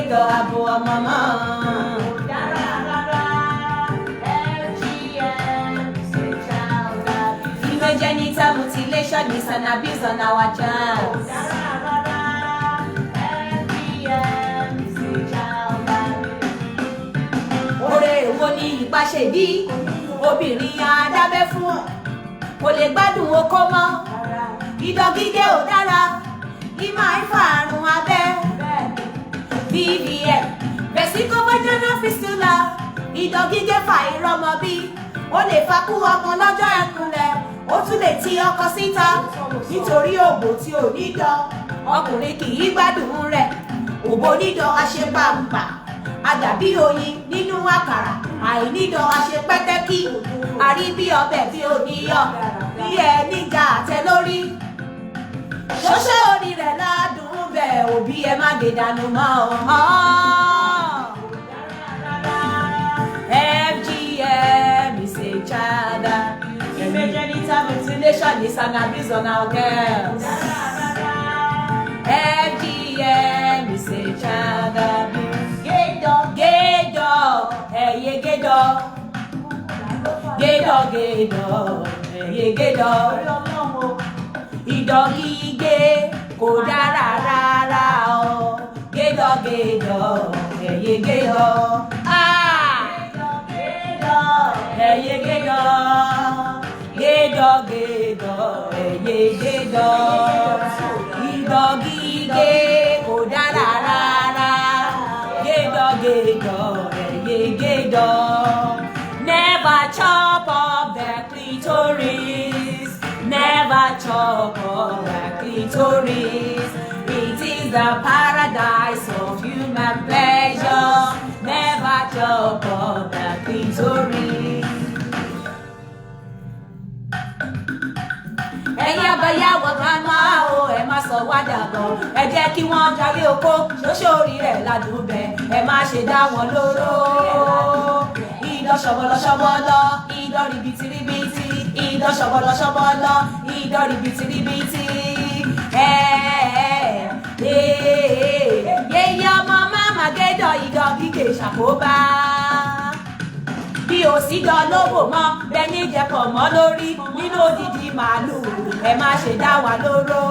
gédọ̀ abo mama. Genital mutilation is an abuse on our child. Ore wo ni ìpàṣẹ bí obìnrin adábẹ́ fún kò lè gbádùn oko mọ́. Ìdọ̀ gígé ò dára, ìmọ̀ ìfàrùn abẹ́. BVF, vesicovaginal fistula, ìdọ̀ gígé fa ìrọmọ bí. Ó lè fakú ọmọ lọ́jọ́ ẹ̀kúnlẹ̀. Ó tún lè ti ọkọ síta nítorí òbò tí ò ní dán. Ọkùnrin kì í gbádùn rẹ̀. Òbò nídọ̀ aṣepàǹpà. Àdàbí oyin nínú àkàrà. Àìnídọ̀ aṣepẹ́tẹ́kì. Àrí bí ọbẹ̀ bí oníyọ̀. Bí ẹni ga àtẹ lórí. Ṣoṣo orí rẹ̀ ládùn bẹ̀ òbí ẹ má gé dànù mọ́ ọ. FGM is a child. Genital mutilation is an abuse on our girls. FGM is a child abuse. Gédọ̀, ẹ̀yẹ gédọ̀. Gédọ̀, ẹ̀yẹ gédọ̀. Ìdọ̀ gígé kò dára rárá o. Gédọ̀, ẹ̀yẹ gédọ̀. Ẹ̀yẹ gédọ̀. Gédọ̀, ẹ̀yẹ gédọ̀. Ìdọ̀ gígé kò dára rárá. Gédọ̀, ẹ̀yẹ gédọ̀. Never chop up the clitoris. Never chop up the clitoris. It is the paradise of human pleasure. Never chop up the clitoris. Ẹ̀yin àbáyáwọ̀ grandma o, ẹ má sọ wá dàgbọ́. Ẹ jẹ́ kí wọ́n jayé oko, ṣoṣo orí rẹ̀ ládùn bẹ̀. Ẹ má ṣe dá wọn lóró. Ìdọ̀ ṣọ̀bọ̀lọ̀, ìdọ̀ rìbìtìrìbìtì. Ìdọ̀ ṣọ̀bọ̀lọ̀, ìdọ̀ rìbìtìrìbìtì. Yéyé ọmọ máma gédọ̀ ìdọ̀ gígé ṣàkóbá. Bí o sì dán lówó mọ́, bẹ́ni jẹ́pọ̀ mọ́ lórí nínú odidi màálù. Ẹ má ṣe dá wa lóró.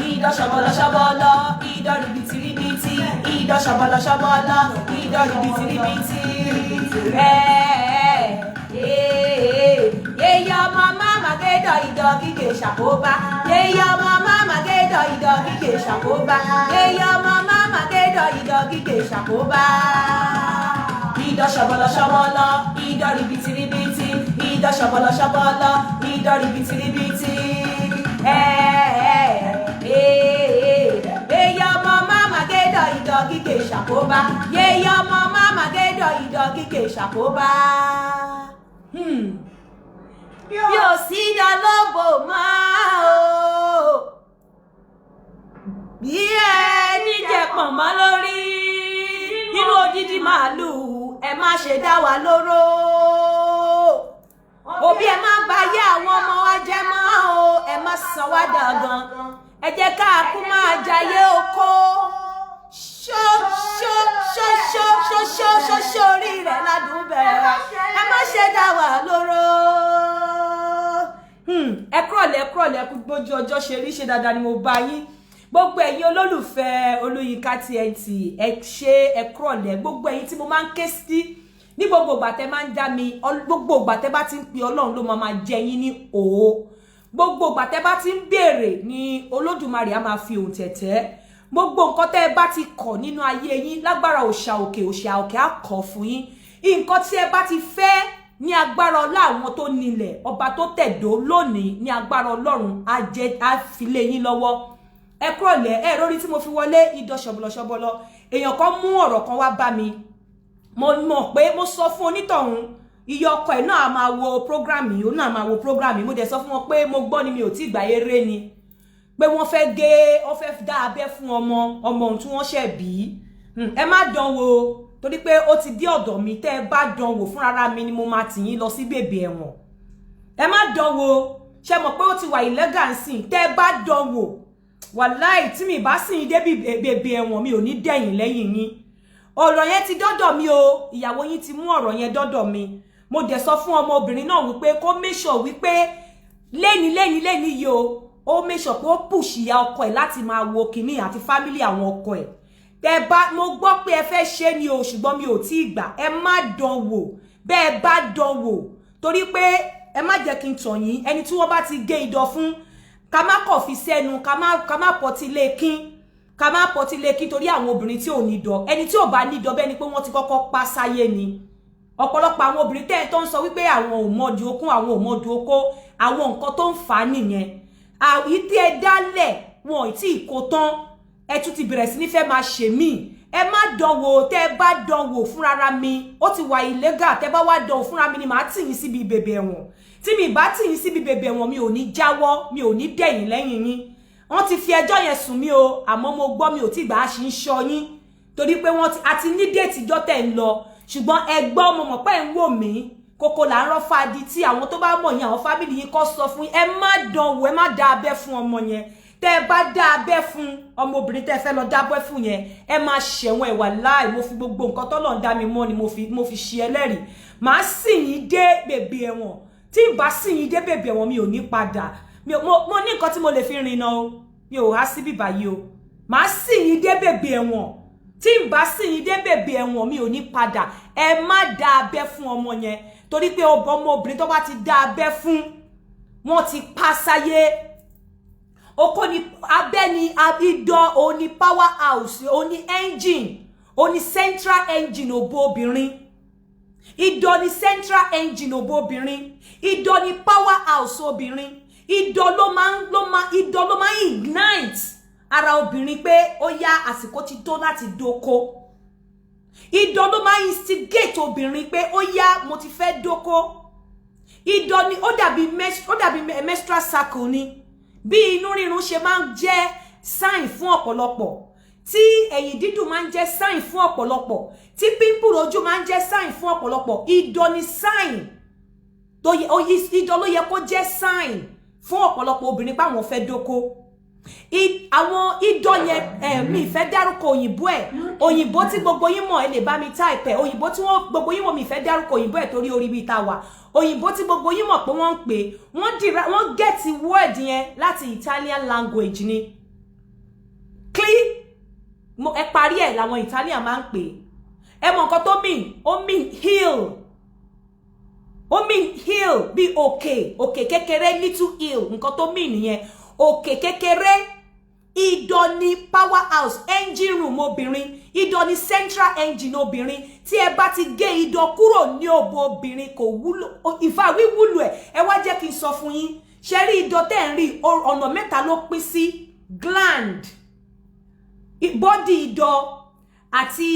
Ìdọ̀ ṣọ̀bọ̀lọ̀, ìdọ̀ rìbìtìrìbìtì. Ìdọ̀ ṣọ̀bọ̀lọ̀, ìdọ̀ rìbìtìrìbìtì. Yéyé ọmọ máma gédọ̀ ìdọ̀ gígé ṣàkóbá. Yéyé ọmọ máma gédọ̀ ìdọ̀ gígé ṣàkóbá. Yéyé ọmọ máma gédọ̀ ìdọ̀ gígé ṣàkóbá. Ìdọ̀ ṣọ̀bọ̀lọ̀, ìdọ̀ rìbìtìrìbìtì. Ìdọ̀ ṣọ̀bọ̀lọ̀, ìdọ̀ rìbìtìrìbìtì. Yéyé ọmọ máma gédọ̀ ìdọ̀ gígé ṣàkóbá. Yéyé ọmọ máma gédọ̀ ìdọ̀ gígé ṣàkóbá. Bí o sì dá lóbò máa o. Bí ẹni jẹ pọ̀nmọ́ lórí nínú odidi màálù. Ẹ má ṣe dá wa lóró. Òbí ẹ má gbáyé àwọn ọmọ wa jẹ́ mọ́ o. Ẹ má sọ wá dàgàn. Ẹ jẹ́ ká kú máa jayé oko. Ṣó orí rẹ̀ ládùn bẹ̀rẹ̀. Ẹ má ṣe dá wa lóró. Ẹ kúrọ̀lẹ́ gbójú ọjọ́ ṣe rí ṣe dáadáa ni mo bá yín. Gbogbo ẹ̀yin olólùfẹ́ Olóyinka TNT ẹ ṣé ẹ kúrọ̀lẹ́. Gbogbo ẹ̀yin tí mo máa ń ké sí ní gbogbo ìgbà tẹ́ máa ń dá mi, gbogbo ìgbà tẹ́ bá ti ń pe Ọlọ́run ló máa jẹ yín ní òó. Gbogbo ìgbà tẹ́ bá ti ń béèrè ni Olódùmarè á máa fi òun tẹ̀tẹ́. Gbogbo nǹkan tẹ́ bá ti kọ̀ nínú ayé yín lágbára òòṣà òkè á kọ̀ fún yín. Nǹkan tí ẹ bá ti fẹ́ ní agbára ọlá àwọn tó nílẹ̀, ọba tó tẹ̀dó lónìí ní agbára Ọlọ́run á fi lé yín lọ́wọ́. Ẹ kúrọ̀lẹ́ ẹ lórí tí mo fi wọlé ìdọ̀ ṣọ̀bọ̀lọ̀. Èèyàn kan mú ọ̀rọ̀ kan wá bá mi. Mo mọ̀ pé mo sọ fún onítọ̀hún iye ọkọ ẹ̀ náà máa wo program yìí, ó náà máa wo program yìí. Mo dẹ̀ sọ fún wọn pé mo gbọ́ ni mi ò tí gbà eré ni. Pé wọ́n fẹ́ dá abẹ́ fún ọmọ ohun tí wọ́n ṣẹ̀ bí. Ẹ má dán wò torí pé ó ti dé ọ̀dọ̀ mi. Tẹ́ ẹ bá dán wò fúnra mi ni mo máa tì yín lọ sí bèbè ẹ̀wọ̀n. Ẹ má dán wò. Ṣé mọ̀ pé ó ti wà illegal nsìn. Tẹ́ ẹ bá dán wò wàláì tí mi bá sìn dé bèbè ẹ̀wọ̀n mi ò ní dẹ̀yìn lẹ́yìn yín ọ̀rọ̀ yẹn ti dọ́dọ̀ mi o ìyàwó yín ti mú ọ̀rọ̀ yẹn dọ́dọ̀ mi mo dẹ̀ sọ fún ọmọbìnrin náà wípé kó make sure wípé lẹ́ni yìí o ó make sure pé ó push ìyá ọkọ ẹ̀ láti máa wo kìíní àti family àwọn ọkọ ẹ̀ tẹ́ bá mo gbọ́ pé ẹ fẹ́ ṣe ni o ṣùgbọ́n mi ò tí ì gbà ẹ má dán wò bẹ́ẹ̀ bá dán wò torí pé ẹ má jẹ́ kí n tàn yín ẹni tí wọ́n bá ti gé idọ̀ fún ká má kọ̀ fi sẹ́nu ká má pọtí lékín torí àwọn obìnrin tí ò ní dọ̀ ẹni tí ò bá ní dọ̀ bẹ́ẹ̀ ni pé wọ́n ti kọ́kọ́ pa sáyé ni ọ̀pọ̀lọpọ̀ àwọn obìnrin tẹ́ ẹ tó ń sọ wípé àwọn ò mọ̀dù okun àwọn ò mọ̀dù oko àwọn nǹkan tó ń fà á nìyẹn àwí tí ẹ dálẹ̀ wọn ì tí ì kó tán ẹ tún ti bẹ̀rẹ̀ sí ní fẹ́ máa ṣe mí ẹ má dánwò tẹ́ ẹ bá dánwò fúnra mi ó ti wà illegal tẹ́ bá wá dánwò fúnra mi ni màá tì yín síbi bèbè ẹ̀wọ̀n tí mi bá tì yín síbi bèbè ẹ̀wọ̀n mi ò ní jáwọ́ mi ò ní dẹ̀yìn lẹ́yìn yín wọ́n ti fi ẹjọ́ yẹn sùn mí o àmọ́ mo gbọ́ mi ò tí gbà á ṣe ń ṣọ́ yín torí pé wọ́n àti ní déètì ìjọ́ tẹ̀ ń lọ ṣùgbọ́n ẹgbọ́n mo mọ̀ pé ń wò mí kókó là ń rọ́ fàdí tí àwọn tó bá mọ̀ yín àwọn fámìlì yín kọ́ sọ fún ẹ má dánwò ẹ má dá abẹ́ fún ọmọ yẹn tẹ́ ẹ bá dá abẹ́ fún ọmọbìnrin tẹ́ ẹ fẹ́ lọ dábẹ́ fún yẹn ẹ má ṣẹ̀wọ̀n ẹ̀ wàláì mo fi gbogbo nǹkan tọ́lọ̀ ń dá mi mọ́ ni mo fi ṣe ẹlẹ́rìí màá sì yín dé bèbè ẹ̀wọ̀n tí ì bá sì yín dé bèbè ẹ̀wọ̀n mi ò ní padà mo ní nǹkan tí mo lè fi rìnnà o mi ò há síbí báyìí o màá sì yín dé bèbè ẹ̀wọ̀n tí n bá sì yín dé bèbè ẹ̀wọ̀n mi ò ní padà ẹ má dá abẹ́ fún ọmọ yẹn torí pé ọmọbìnrin tó bá ti dá abẹ́ fún wọn ti pa sáyé oko ni abẹ́ ni idọ̀ ó ní power house ó ní engine ó ní central engine òbò obìnrin idọ̀ ní central engine òbò obìnrin idọ̀ ní power house obìnrin idọ̀ ló máa ignite ara obìnrin pé ó yá àsìkò ti tó láti dóko idọ̀ ló máa instigate obìnrin pé ó yá mo ti fẹ́ dóko idọ̀ ni ó dàbí menstrual cycle ni bí inú rírun ṣe máa ń jẹ́ sign fún ọ̀pọ̀lọpọ̀ tí ẹ̀yìn dídùn máa ń jẹ́ sign fún ọ̀pọ̀lọpọ̀ tí pimple ojú máa ń jẹ́ sign fún ọ̀pọ̀lọpọ̀ idọ̀ ni sign idọ̀ ló yẹ kó jẹ́ sign fún ọ̀pọ̀lọpọ̀ obìnrin pé àwọn fẹ́ dóko àwọn idọ̀ yẹn mi fẹ́ dárúkọ òyìnbó tí gbogbo yín mọ̀ ẹ lè bá mi type òyìnbó tí gbogbo yín mọ̀ mi fẹ́ dárúkọ òyìnbó ẹ̀ torí orí bí ta wà òyìnbó tí gbogbo yín mọ̀ pé wọ́n ń pè wọ́n get word yẹn láti Italian language ni ẹ parí ẹ̀ làwọn Italian máa ń pè ẹ mọ̀ nǹkan tó mean hill ó mean hill bí òkè kékeré little hill nǹkan tó mean nìyẹn òkè kékeré idọ̀ ni power house engine room obìnrin idọ̀ ni central engine obìnrin tí ẹ bá ti gé idọ̀ kúrò ní òbò obìnrin kò wúlò ìfà wíwúlò ẹ wá jẹ́ kí n sọ fún yín ṣe rí idọ̀ tẹ́ ń rí ọ̀nà mẹ́ta ló pín sí gland body idọ̀ àti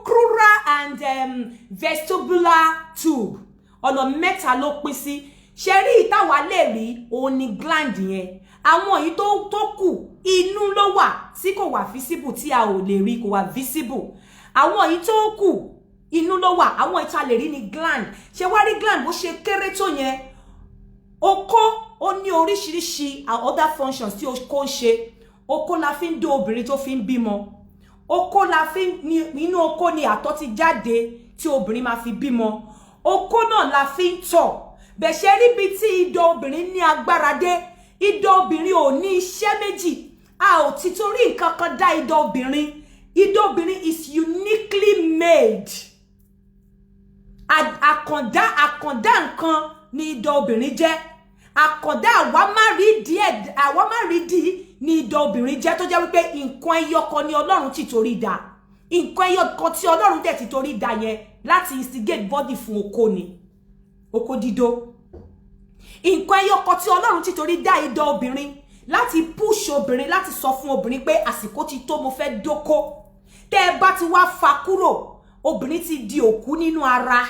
crura and vestibular tube ọ̀nà mẹ́ta ló pín sí ṣe rí ìtawà lè rí òun ni gland yẹn àwọn èyí tó kù inú ló wà tí kò wà visible tí a ò lè rí kò wà visible àwọn èyí tó kù inú ló wà àwọn ìta lè rí ni gland ṣe wá rí gland bó ṣe kéré tó yẹn okó ó ní oríṣiríṣi other functions tí okó ń ṣe okó la fi ń dó obìnrin tó fi ń bímọ okó la fi inú okó ni àtọ̀ ti jáde tí obìnrin máa fi bímọ okó náà la fi ń tọ̀ bẹ̀ṣẹ̀ rí bí tí idọ̀ obìnrin ní agbára dé idọ̀ obìnrin ò ní iṣẹ́ méjì a ò ti torí nǹkan kan dá idọ̀ obìnrin is uniquely made àkàndá nǹkan ni idọ̀ obìnrin jẹ́ àkàndá àwa má rí dí ni idọ̀ obìnrin jẹ́ tó jẹ́ wípé nǹkan ẹyọkan ni Ọlọ́run ti torí dá nǹkan ẹyọkan tí Ọlọ́run dẹ̀ ti torí dá yẹn láti instigate body fún okó ni okó dídó nǹkan ẹyọkan tí Ọlọ́run ti torí dá idọ̀ obìnrin láti push obìnrin láti sọ fún obìnrin pé àsìkò ti tó mo fẹ́ dóko tẹ́ ẹ bá ti wá fa kúrò obìnrin ti di òkú nínú ara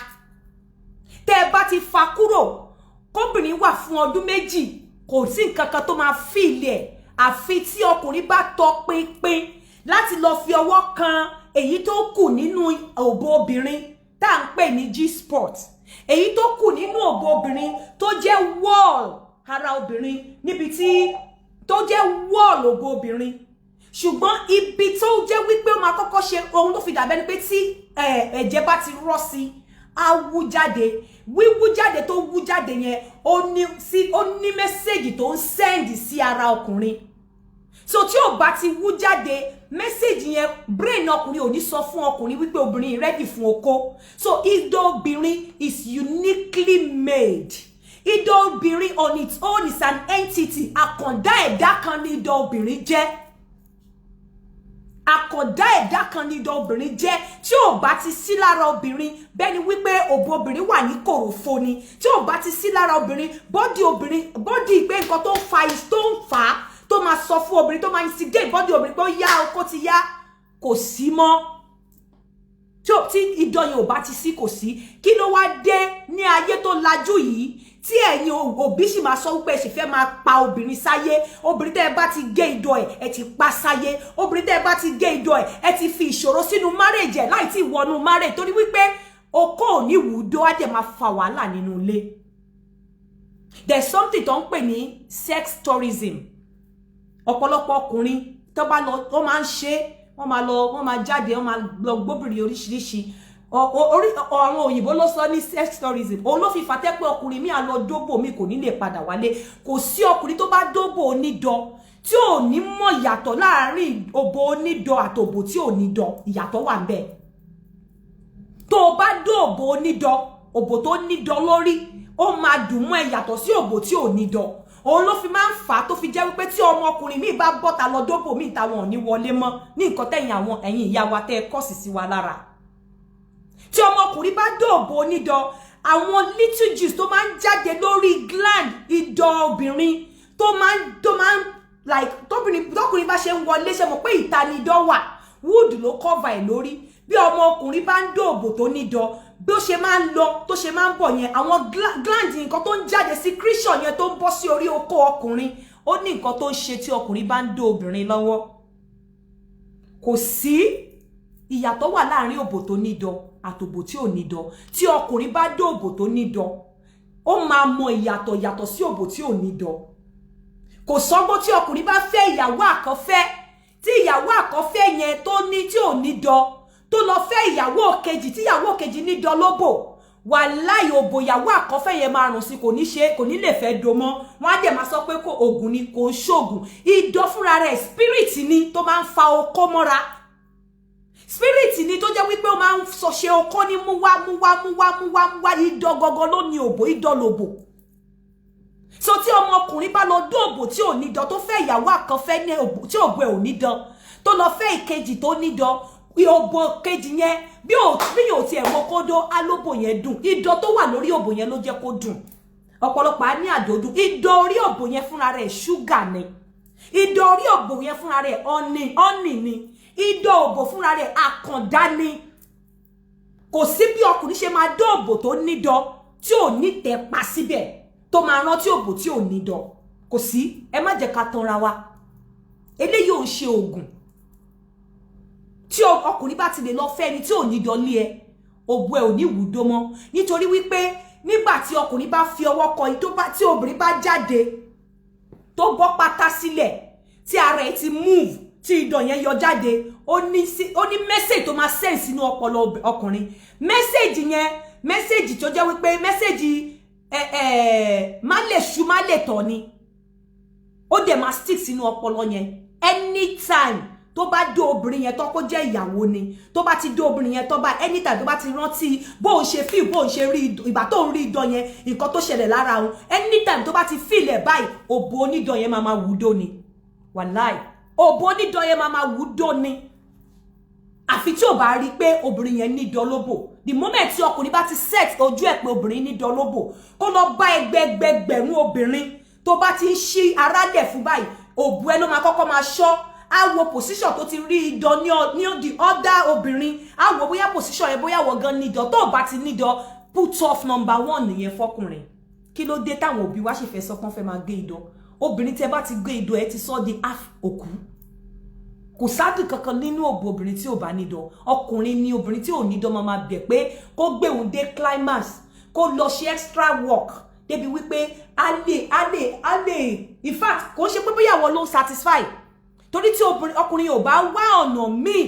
tẹ́ ẹ bá ti fa kúrò kóbìnrin wà fún ọdún méjì kò sí nǹkan kan tó máa feel ẹ̀ àfi tí ọkùnrin bá tọ pinpin láti lọ fi ọwọ́ kan èyí tó kù nínú òbò obìnrin tá à ń pè ní G-spot èyí tó kù nínú òbò obìnrin tó jẹ́ wall ara obìnrin níbi tí tó jẹ́ wall ògo obìnrin ṣùgbọ́n ibi tó jẹ́ wípé ó máa kọ́kọ́ ṣe ohun tó fi dàbẹ́ ni pé tí ẹ̀jẹ̀ bá ti rọ́ sí á wú jáde wíwú jáde tó wú jáde yẹn ó ní mẹ́sẹ̀gì tó ń sẹ́ǹdì sí ara ọkùnrin so tí ò bá ti wú jáde mẹ́sẹ̀gì yẹn brain ọkùnrin ò ní sọ fún ọkùnrin wípé obìnrin ready fún okó so ìdọ̀ obìnrin is uniquely made ìdọ̀ obìnrin on its own is an entity àkàndá ẹ̀dá kan ní ìdọ̀ obìnrin jẹ́ àkàndá ẹ̀dá kan ní ìdọ̀ obìnrin jẹ́ tí ò bá ti sí lára obìnrin bẹ́ẹ̀ ni wípé òbò obìnrin wà ní kòròfo ni tí ò bá ti sí lára obìnrin bọ́dì pé nǹkan tó ń fà á tó máa sọ fún obìnrin tó máa instigate bọ́dì obìnrin pé ó yá okó ti yá kò sí mọ́ tí ìdọ̀ yẹn ò bá ti sí kò sí kí ló wá dé ní ayé tó lajú yìí tí ẹ̀yin òbí sì máa sọ wípé ẹ sì fẹ́ máa pa obìnrin sáyé obìnrin tẹ́ ẹ bá ti gé ìdọ̀ ẹ ti pa sáyé obìnrin tẹ́ ẹ bá ti gé ìdọ̀ ẹ ti fi ìṣòro sínú marriage ẹ láì tí wọnú marriage torí wípé okó ò ní wùdó á dẹ̀ máa fa wàhálà nínú ilé there's something tó ń pè ní sex tourism ọ̀pọ̀lọpọ̀ ọkùnrin tó bá lọ wọ́n máa ń ṣe wọ́n máa jáde wọ́n máa lọ gbóbìnrin oríṣiríṣi àwọn òyìnbó ló sọ ní sex tourism òun ló fi fàtẹ́ pé ọkùnrin mi á lọ dóbò mi kò ní lè padà wálé kò sí ọkùnrin tó bá dóbò onídọ̀ tí ò ní mọ̀ ìyàtọ̀ láàrin òbò onídọ̀ àtòbò tí ò nídọ̀ ìyàtọ̀ wà ńbẹ̀ tó o bá dóbò onídọ̀ òbò tó nídọ̀ lórí ó máa dùn mọ́ ẹ yàtọ̀ sí òbò tí ò nídọ̀ òun ló fi máa ń fà á tó fi jẹ́ wípé tí ọmọkùnrin mi bá bọ́ta lọ dóbò mi táwọn ò ní wọlé mọ́ ní nǹkan tẹ̀yìn ẹ̀yin ìyá wa tẹ́ ẹ kọ́sì sí wa lára tí ọmọkùnrin bá dóòbò onídọ̀ àwọn little juice tó máa ń jáde lórí gland ìdọ̀ obìnrin tó máa ń like tọkùnrin bá ṣe ń wọlé ṣe mọ̀ pé ìta ni ìdọ̀ wà wood ló cover ẹ̀ lórí bí ọmọkùnrin bá ń dóòbò tó nídọ̀ bí ó ṣe máa ń lọ tó ṣe máa ń bọ̀ yẹn àwọn gland nǹkan tó ń jáde secretion yẹn tó ń bọ́ sí orí okó ọkùnrin ó ní nǹkan tó ń ṣe tí ọkùnrin bá ń dó obìnrin lọ́wọ́ kò sí ìyàtọ̀ wà láàrin òbò tó nídọ̀ àtòbò tí ò nídọ̀ tí ọkùnrin bá dó òbò tó nídọ̀ ó máa mọ ìyàtọ̀ sí òbò tí ò nídọ̀ kò sọ́gbó tí ọkùnrin bá fẹ́ ìyàwó àkọ́fẹ́ tí ìyàwó àkọ́fẹ́ yẹn tó ní tí ò nídọ̀ tó lọ fẹ́ ìyàwó kejì tí ìyàwó kejì nídọ̀ lóbò wàláhì òbò ìyàwó àkọ́fẹ́ yẹn máa rùn sí kò ní lè fẹ́ do mọ́ wọ́n á dẹ̀ máa sọ pé kò ògùn ni kò ń ṣògùn ìdọ̀ fúnra rẹ̀ spirit ni tó máa ń fa okó mọ́ra spirit ni tó jẹ́ wípé ó máa ń sọ ṣe okó ní múwá ìdọ̀ gọgọ ló ní òbò ìdọ̀ lòbò so tí ọmọkùnrin bá lọ dóòbò tí ò nídọ̀ tó fẹ́ ìyàwó àkọ́fẹ́ ní òbò tí òbò ẹ̀ ò nídọ̀ tó lọ fẹ́ ìkejì tó nídọ̀ òbò kejì yẹn bí yóò tiẹ̀ mọ kódó alóbò yẹn dùn ìdọ̀ tó wà lórí òbò yẹn ló jẹ́ kó dùn ọ̀pọ̀lọpọ̀ á ní àdòdùn ìdọ̀ orí òbò yẹn fúnra rẹ̀ ṣúgà ni ìdọ̀ orí òbò yẹn fúnra rẹ̀ ọ́nì ni ìdọ̀ òbò fúnra rẹ̀ àkàndá ni kò sí bí ọkùnrin ṣe máa dó òbò tó nídọ̀ tí ò ní tẹ̀ pa síbẹ̀ tó máa rántí òbò tí ò nídọ̀ kò sí ẹ má jẹ́ ká tanra wa eléyìí ò ń ṣe oògùn tí ọkùnrin bá ti lè lọ fẹ́ ẹni tí ò nídọ̀ lé ẹ òbò ẹ ò ní wùdó mọ́ nítorí wípé nígbà tí ọkùnrin bá fi ọwọ́ kọ tí obìnrin bá jáde tó bọ́ pátá sílẹ̀ tí ara ẹ ti move tí ìdọ̀ yẹn yọ jáde ó ní message tó máa send sínú ọpọlọ ọkùnrin message tó jẹ́ wípé message má lè ṣú má lè tọ̀ ni ó dẹ̀ máa stick sínú ọpọlọ yẹn anytime tó bá dó obìnrin yẹn tó kó jẹ́ ìyàwó ni tó bá ti dó obìnrin yẹn tó bá anytime tó bá ti rántí bó ń ṣe feel bó ń ṣe rí ìgbà tó ń rí ìdọ̀ yẹn nǹkan tó ṣẹlẹ̀ lára òun anytime tó bá ti feel ẹ̀ báyìí òbò onídọ̀ yẹn máa wúdó ni wàláì òbò onídọ̀ yẹn máa wúdó ni àfi tí ò bá rí pé obìnrin yẹn nídọ̀ lóbò the moment tí ọkùnrin bá ti set ojú ẹ̀ pé obìnrin nídọ̀ lóbò kó lọ bá ẹgbẹgbẹ̀rún obìnrin tó bá ti ń ṣí ara lẹ̀ fún báyìí òbò ẹ ló máa kọ́kọ́ máa ṣọ́ á wo position tó ti rí ìdọ̀ ní the other obìnrin á wo bóyá position yẹn bóyá wọ́n gan nídọ̀ tó bá ti nídọ̀ put off number 1 nìyẹn fọkùnrin kí ló dé táwọn òbí wa ṣe fẹ́ sọ pọ́n fẹ́ máa gé ìdọ̀ obìnrin tẹ́ bá ti gé ìdọ̀ ẹ ti sọ di half òkú kò sádùn kankan nínú òbò obìnrin tí ò bá nídọ̀ ọkùnrin ni obìnrin tí ò nídọ̀ máa bẹ̀ pé kó gbé òun dé climax kó lọ ṣe extra work débi wípé a lè in fact kò ṣe pé bóyá àwọn ló satisfy torí tí ọkùnrin ò bá wá ọ̀nà míì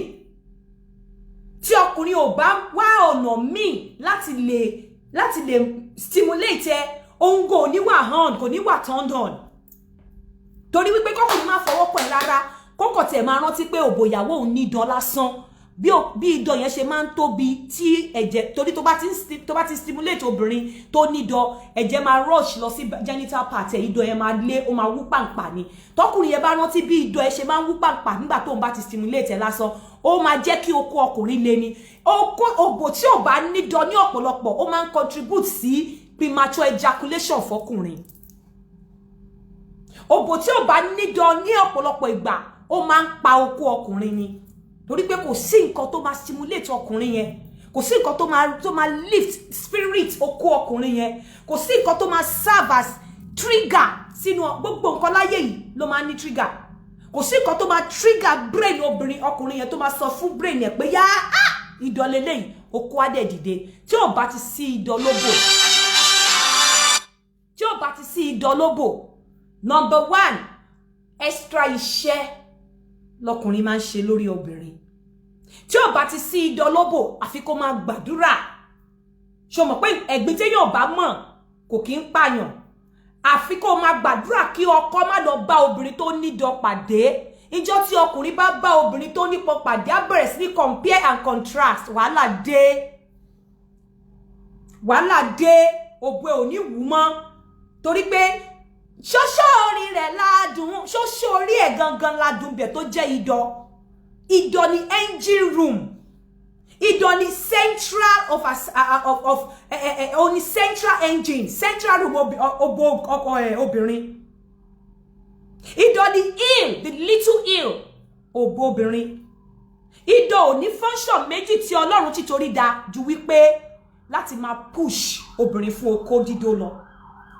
tí ọkùnrin ò bá wá ọ̀nà míì láti lè stimulate ohun kò ní wà hand kò ní wà turned on torí wípé kọ́kùnrin má fọwọ́ pẹ̀ rárá kọ́kọ̀ tẹ̀ máa rántí pé òbò ìyàwó òun ní idán lásán bí idán yẹn ṣe máa ń tóbi tí ẹ̀jẹ̀ torí tó bá ti stimulate obìnrin tó nídán ẹ̀jẹ̀ máa rush lọ sí genital part idán yẹn máa lé ó máa wú pàǹpà ni tọkùnrin yẹn bá rántí bí idán yẹn ṣe máa ń wú pàǹpà nígbà tó ń bá ti stimulate lásán ó máa jẹ́ kí okó ọkùnrin lé ni òbò tí ò bá nídán ní ọ̀pọ̀lọpọ̀ ó máa ń contribute sí premature ejaculation fọkùnrin òbò tí ò bá nídán ní ọ̀pọ̀lọpọ̀ ìgbà ó máa ń pa okó ọkùnrin ni torí pé kò sí nǹkan tó máa stimulate ọkùnrin yẹn kò sí nǹkan tó máa lift spirit okó ọkùnrin yẹn kò sí nǹkan tó máa serve as trigger sínú gbogbo nǹkan láyé yìí ló máa ní trigger kò sí nǹkan tó máa trigger brain ọkùnrin yẹn tó máa sọ fún brain yẹn pé yá idán lélẹ́yìn okó á dẹ̀ dìde tí ò bá ti sí idán lóbò number one extra iṣẹ́ lọkùnrin máa ń ṣe lórí obìnrin tí ò bá ti sí idán lóbò àfi kó máa gbàdúrà ṣó mọ̀ pé ẹ̀gbin téèyàn bá mọ̀ kò kí ń pààyàn àfi kó máa gbàdúrà kí ọkọ má lọ bá obìnrin tó nídán pàdé ìjọ́ tí ọkùnrin bá bá obìnrin tó nípọn pàdé á bẹ̀rẹ̀ sí ní compare and contrast wàhálà dé òbò ò ní wù mọ́ torí pé ṣóṣó orí rẹ̀ ládùn ṣóṣó orí ẹ̀ gangan ládùn bẹ̀ tó jẹ́ idán ni engine room idán ni central central engine central room obìnrin idán ni the little ill òbò obìnrin idán ò ní function méjì tí Ọlọ́run ti torí dá ju wípé láti máa push obìnrin fún okó dídó lọ.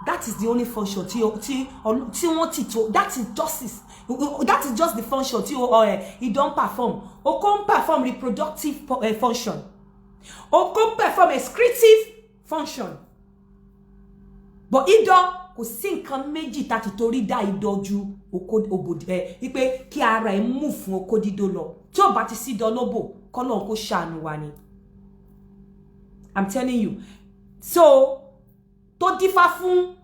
That is the only function that is just the function he don't perform. O can perform reproductive function. O can perform excretive function. But idán kò sí nǹkan méjì tá ti torí dá idán ju wípé kí ara ẹ̀ move fún okó dídó lọ. Tí ó bá ti sí idán lóbò k'Ọlọ́run kó ṣàánú wa ni. I'm telling you. So tó dífá fún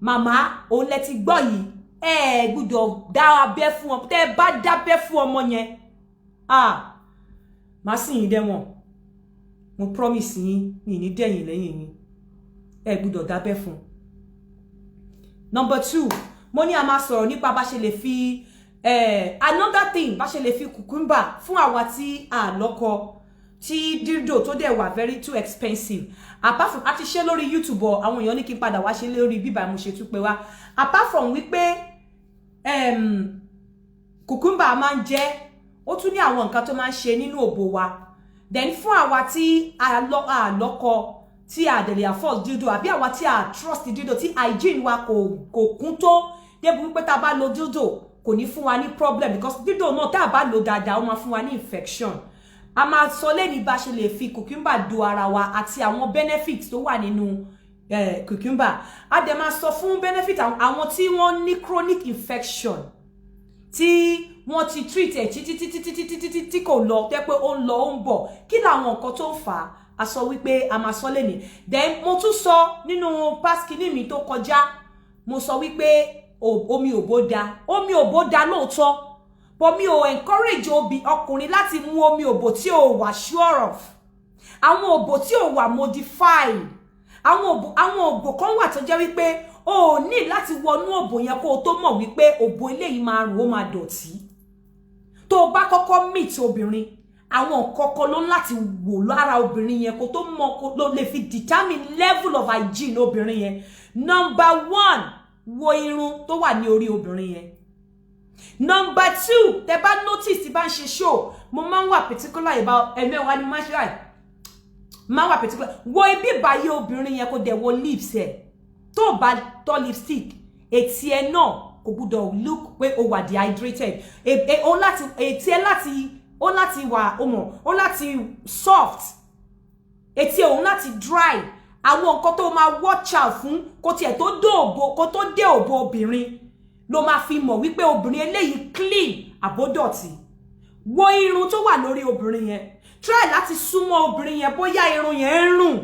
màmá òun lẹ ti gbọ́ yìí gbọ́dọ̀ dá abẹ́ fún ọmọ tẹ́ bá dábẹ́ fún ọmọ yẹn má sì yín dẹ́wọ̀n mo promise yín mi ní dẹ̀yìn lẹ́yìn yín gbọ́dọ̀ dábẹ́ fún. Number 2 mo ní a máa sọ̀rọ̀ nípa bá ṣe lè fi another thing bá ṣe lè fi cucumber fún àwa tí a lọ́kọ tí dildo tó dẹ̀ wà very too expensive apart from àti ṣe lórí YouTube àwọn èèyàn ní kí n padà wá ṣe lórí bíbá mo ṣe tún pé wá apart from wípé cucumber máa ń jẹ ó tún ní àwọn nǹkan tó máa ń ṣe nínú òbò wa then fún àwa tí a lọ́kọ tí a dẹ̀ lè afford dildo àbí àwa tí a trust dildo tí hygiene wa kò kún tó débi wípé tá bá lo dildo kò ní fún wa ní problem because dildo náà tá bá lo dáadáa ó máa fún wa ní infection. A máa sọ lẹ́ni bá ṣe lè fi cucumber do ara wa àti àwọn benefits tó wà nínú cucumber. A dẹ̀ máa sọ fún benefit àwọn tí wọ́n ní chronic infection tí wọ́n ti treat ẹ̀ títí kò lọ tẹ́ pé ó ń lọ ó ń bọ̀ kí làwọn nǹkan tó ń fà á sọ wípé a máa sọ lẹ́ni. Then mo tún sọ nínú pásítì mi tó kọjá mo sọ wípé omi òbó da lóòótọ́. But mi ò encourage ọkùnrin láti mú omi òbò tí ò wà sure of. Àwọn òbò tí ò wà modified. Àwọn òbò kan wà tó jẹ́ wípé o ní láti wọnú òbò yẹn kó tó mọ̀ wípé òbò eléyìí máa rùn ó máa dọ̀tí. Tó bá kọ́kọ́ meet obìnrin, àwọn kọ́kọ́ ló láti wò lára obìnrin yẹn kó tó mọ̀ kó lè fi determine level of hygiene obìnrin yẹn. Number 1, wo irun tó wà ní orí obìnrin yẹn. Number 2, tẹ́ bá notice tí bá ń ṣe show, mo máa ń wà particular about ẹ̀mẹ́wàá ni máa ń ṣe ráì. Máa wà particular. Wo ibi báyìí obìnrin yẹn kó dẹ̀ wo lips ẹ̀. Tó bá tọ́ lipstick, etí ẹ̀ náà kò gbọ́dọ̀ look pé o wà dehydrated. Etí ẹ̀ láti wà, ó láti soft. Etí ẹ̀ òun láti dry. àwọn nǹkan tó máa watch out fún kó tiẹ̀ tó dé òbò obìnrin ló máa fi mọ̀ wípé obìnrin eléyìí clean àbódọ̀tí. Wo irun tó wà lórí obìnrin yẹn, try láti súnmọ́ obìnrin yẹn bóyá irun yẹn ń rùn.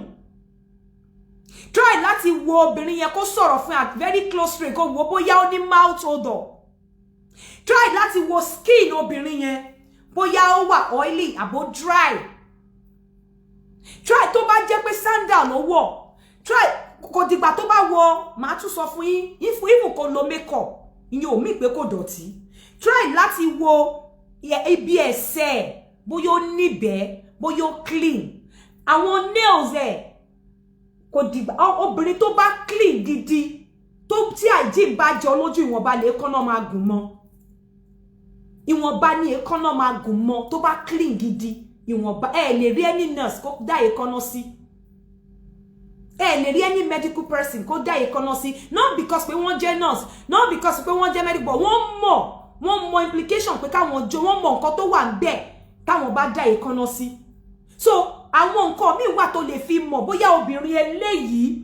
Try láti wo obìnrin yẹn kó sọ̀rọ̀ fún at very close range kó wo bóyá ó ní mouth odor. Try láti wo skin obìnrin yẹn bóyá ó wà oily àbó dry. Try tó bá jẹ́ pé sandal ló wọ̀, try kò dìgbà tó bá wọ̀, màá tún sọ fún yín if kò lo makeup ìyẹn ò mí pé kò dọ̀tí. Try láti wo ibi ẹsẹ̀ bóyá ó níbẹ̀ bóyá ó clean. Àwọn nails ẹ̀ kò dìgbà obìnrin tó bá clean gidi tó tí hygiene bá jọ lójú ìwọ̀nba lè kọ́nà máa gùn mọ́. Ìwọ̀nba ni èékánná máa gùn mọ́ tó bá clean gidi. Ìwọ̀nba lè rí any nurse kó dá èékánná sí. Lè rí any medical person kó dá èékánná sí. Not because pé wọ́n jẹ́ nurse, not because pé wọ́n jẹ́ medical, but wọ́n mọ̀ implication pé káwọn jọ wọ́n mọ̀ nǹkan tó wà ńbẹ̀ táwọn bá dá èékánná sí. So àwọn nǹkan míì wà tó lè fi mọ̀ bóyá obìnrin eléyìí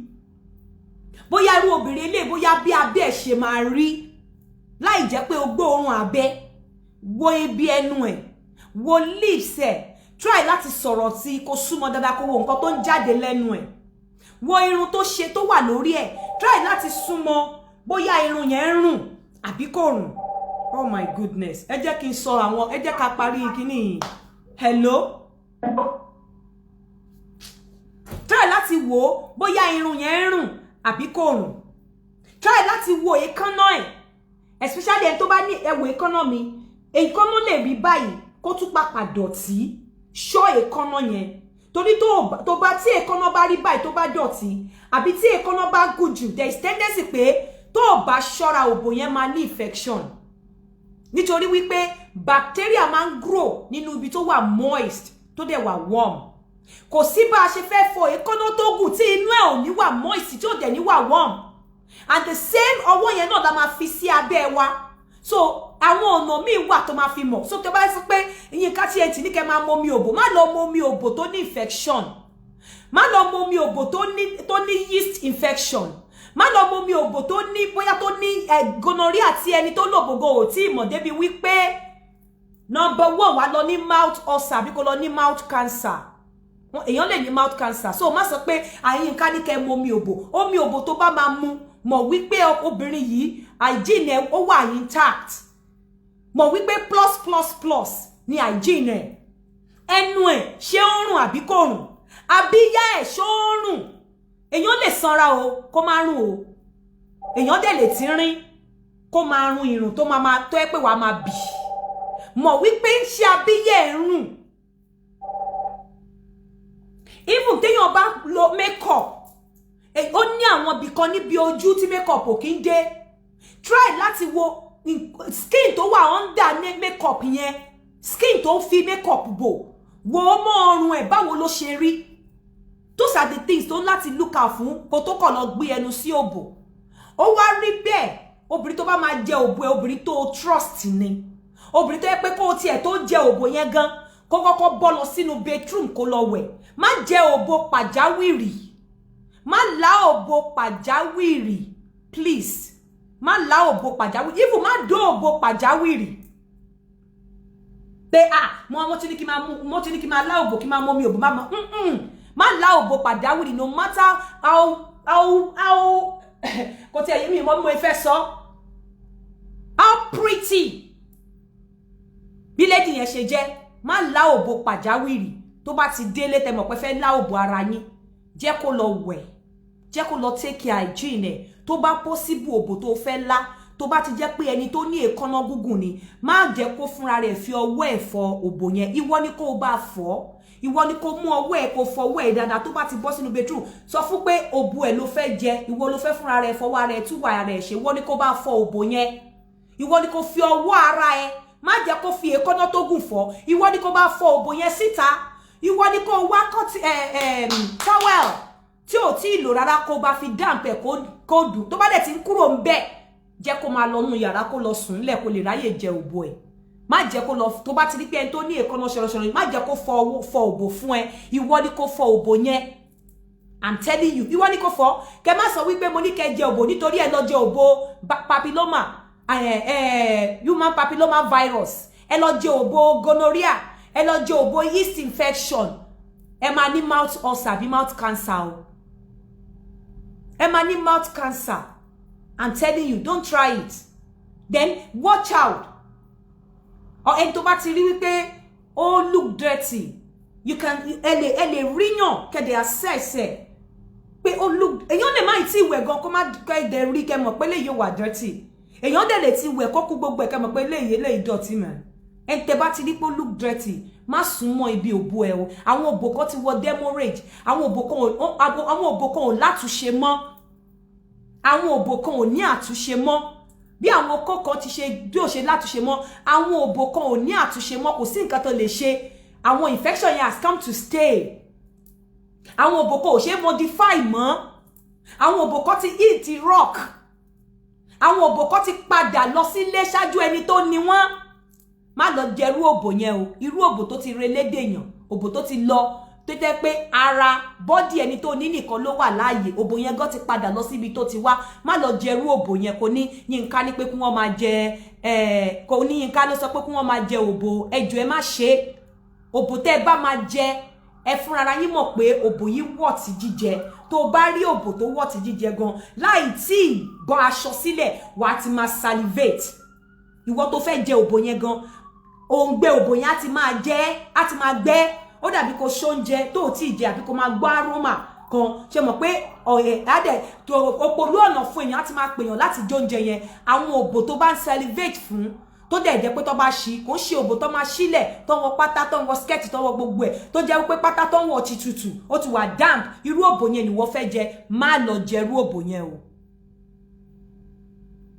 bóyá irú obìnrin eléyìí bóyá bí abẹ́ ṣe máa rí láì jẹ́ pé o gbóòórùn abẹ́. Wo ibi ẹnu ẹ̀, wo lips ẹ̀, try láti sọ̀rọ̀ sí kó súnmọ́ dáadáa kó wo nǹkan tó ń jáde lẹ́nu ẹ̀. Wo irun tó ṣe tó wà lórí ẹ̀, try láti súnmọ́ bóyá irun yẹn ń rùn àbí kò rùn. Oh my goodness, ẹ jẹ́ kí n sọ àwọn, ẹ jẹ́ ká parí kíní. Hello? Try láti wo bóyá irun yẹn ń rùn àbí kò rùn. Try láti wo èékánná ẹ̀, especially ẹni tó bá ní ẹ wo èékánná mi. Èékánná lè rí báyìí kó tún pàpà dọ̀tí. Ṣọ́ èékánná yẹn. Torí tó bá tí èékánná bá rí báyìí tó bá dọ̀tí àbí tí èékánná bá gùn jù, there is tendency pé tó bá ṣọ́ra òbò yẹn máa ní infection. Nítorí wípé bacteria máa ń grow nínú ibi tó wà moist tó dẹ̀ wà warm. Kò sí bá a ṣe fẹ́ fọ èékánná tó gùn tí inú ẹ̀ ò ní wà moist tí ò dẹ̀ ní wà warm. And the same ọwọ́ yẹn náà la máa fi sí abẹ́ wa. So àwọn ọ̀nà míì wà tó máa fi mọ̀. So tó bá sọ pé Yinka TNT ní kẹ́ máa momi òbò, má lọ momi òbò tó ní infection. Má lọ momi òbò tó ní yeast infection. Má lọ momi òbò tó ní bóyá tó ní gonorrhea àti ẹni tó lòbògò ò tí mọ̀ débi wípé number 1 wá lọ ní mouth ulcer àbí kó lọ ní mouth cancer. Èèyàn lè ní mouth cancer. So má sọ pé Yinka ní kẹ́ momi òbò. Omi òbò tó bá máa mu mọ̀ wípé obìnrin yìí hygiene ẹ̀ ó wà intact. Mọ̀ wípé plus ni hygiene ẹ̀. Ẹnu ẹ̀ ṣé ó rùn àbí kò rùn? Abíyá ẹ̀ ṣó rùn? Èèyàn lè sanra o kó má rùn o. Èèyàn dẹ̀ lè tínrín kó má rùn irun tó máa tó ẹ́ pé wàá máa bì. Mọ̀ wípé ṣé abíyá ẹ̀ rùn? Even téèyàn bá lo makeup, ó ní àwọn ibì kan níbi ojú tí makeup ò kí ń dé. Try láti wo skin tó wà under ní makeup yẹn, skin tó fi makeup bò, wo mọ́ ọrùn ẹ̀ báwo ló ṣe rí. Those are the things tó láti look out fún kó tó kàn lọ gbé ẹnu sí òbò. Ó wá rí bẹ́ẹ̀, obìnrin tó bá máa jẹ òbò ẹ̀, obìnrin tó trust ni. Obìnrin tó yẹ pé kó tiẹ̀ tó jẹ òbò yẹn gan, kó kọ́kọ́ bọ́ lọ sínú bedroom kó lọ wẹ̀. Má jẹ òbò pàjáwìrì. Má lá òbò pàjáwìrì, please. Má lá òbò pàjáwìrì, even má dó òbò pàjáwìrì. Pé mo ti ní kí máa lá òbò kí máa mọ́ mi òbò má lá òbò pàjáwìrì, no matter how kò tí ẹ̀yẹ́ mi mọ́ mo fẹ́ sọ. How pretty bí lady yẹn ṣe jẹ́, má lá òbò pàjáwìrì. Tó bá ti délé tẹ́ mọ̀ pé fẹ́ lá òbò ara yín, jẹ́ kó lọ wẹ̀, jẹ́ kó lọ take care hygiene ẹ̀. Tó bá possible òbò tó fẹ́ lá, tó bá ti jẹ́ pé ẹni tó ní èékánná gúngùn ni, má jẹ́ kó fúnra rẹ̀ fi ọwọ́ ẹ̀ fọ òbò yẹn. Ìwọ ni kó bá fọ̀, ìwọ ni kó mú ọwọ́ ẹ̀ kó fọ ọwọ́ ẹ̀ dáadáa. Tó bá ti bọ́ sínú bedroom, sọ fún pé òbò ẹ̀ ló fẹ́ jẹ, ìwọ ló fẹ́ fúnra rẹ̀ fọwọ́ ara ẹ̀ túwà ara ẹ̀ ṣe. Ìwọ ni kó bá fọ òbò yẹn, ìwọ ni kó fi ọwọ́ ara ẹ̀, má jẹ́ kó fi èékánná tó gùn fọ. Ìwọ ni kó bá fọ òbò yẹn síta. Ìwọ ni kó wá towel tí ò tí lò rárá kó bá fi damp ẹ̀ kó dùn. Tó bá dẹ̀ ti ń kúrò ńbẹ̀, jẹ́ kó máa lọ nú yàrá kó lọ sùn lẹ̀ kó lè ráyè jẹ òbò ẹ̀. Má jẹ́ kó lọ, tó bá ti rí pé ẹni tó ní èékánná ṣọ̀rọ̀ṣọ̀rọ̀, má jẹ́ kó fọ òbò fún ẹ. Ìwọ ni kó fọ òbò yẹn. I'm telling you, ìwọ ni kò fọ́. Kẹ́ má sọ wípé mo ní kẹ́ jẹ òbò nítorí ẹ lọ jẹ òbò papilloma, human papilloma virus. Ẹ lọ jẹ òbò gonorrhea, ẹ lọ jẹ òbò yeast infection. Ẹ máa ní mouth ulcer bí mouth cancer o. Ẹ máa ní mouth cancer. I'm telling you, don't try it. Then watch out. Or ẹni tó bá ti rí wípé ó look dirty. You can ele ríyàn kẹ́ dey assess ẹ. Pé ó look, èyàn lè má tí wẹ̀ gan kó má kẹ́ dey rí kẹ́ mọ̀ pé lè yóò wà dirty. Èyàn dẹ̀ lè ti wẹ̀ kó kú gbogbo ẹ̀ kẹ́ mọ̀ pé lè ìdọ̀tí man. Ẹni tẹ́ bá ti rí pé ó look dirty, má sún mọ́ ibi òbò ẹ o. Àwọn òbò kan ti wọ hemorrhage. Àwọn òbò kan ò látúnṣe mọ́. Àwọn òbò kan ò ní àtúnṣe mọ́. Bí àwọn okó kan ti ṣe bí ó ṣe látúnṣe mọ́, àwọn òbò kan ò ní àtúnṣe mọ́, kò sí nǹkan tó lè ṣe. Àwọn infection yẹn has come to stay. Àwọn òbò kan ò ṣe modify mọ́. Àwọn òbò kan ti eat rock. Àwọn òbò kan ti padà lọ sílé ṣáájú ẹni tó ní wọ́n. Má lọ jẹ irú òbò yẹn o. Irú òbò tó ti relédè yàn, òbò tó ti lọ, tó jẹ́ pé ara body ẹni tó ní nìkan ló wà láàyè. Òbò yẹn gan ti padà lọ síbi tó ti wá. Má lọ jẹ irú òbò yẹn. Kò ní Yínká ní pé kí wọ́n máa jẹ kò ní Yínká ló sọ pé kí wọ́n máa jẹ òbò. Ẹ jọ̀ọ́ ẹ má ṣe. Òbò tẹ́ bá máa jẹ, ẹ fúnra ara yín mọ̀ pé òbò yìí wọ̀ tí jíjẹ. Tó bá rí òbò tó wọ̀ tí jíjẹ gan, láì tí bọ́ aṣọ sílẹ̀, wàá ti máa salivate. Ìwọ tó fẹ́ jẹ òbò yẹn gan, òǹgbẹ òbò yẹn á ti máa jẹ, á ti máa gbẹ. Ó dàbí kó ṣóúnjẹ tó ti jẹ àbí kó máa gbọ́ aroma kan. Ṣé mọ̀ pé adẹ tó òpòlú ọ̀nà fún èèyàn á ti máa pèèyàn láti jóúnjẹ yẹn. Àwọn òbò tó bá ń salivate fún, tó dẹ̀ jẹ́ pé tó bá ṣí, kò ṣe òbò tó máa ṣílẹ̀, tó wọ pátá, tó wọ skirt, tó wọ gbogbo ẹ̀, tó jẹ́ wípé pátá tó wọ ti tutù, ó ti wà damp. Irú òbò yẹn ni wọ́n fẹ́ jẹ. Má lọ jẹ irú òbò yẹn o.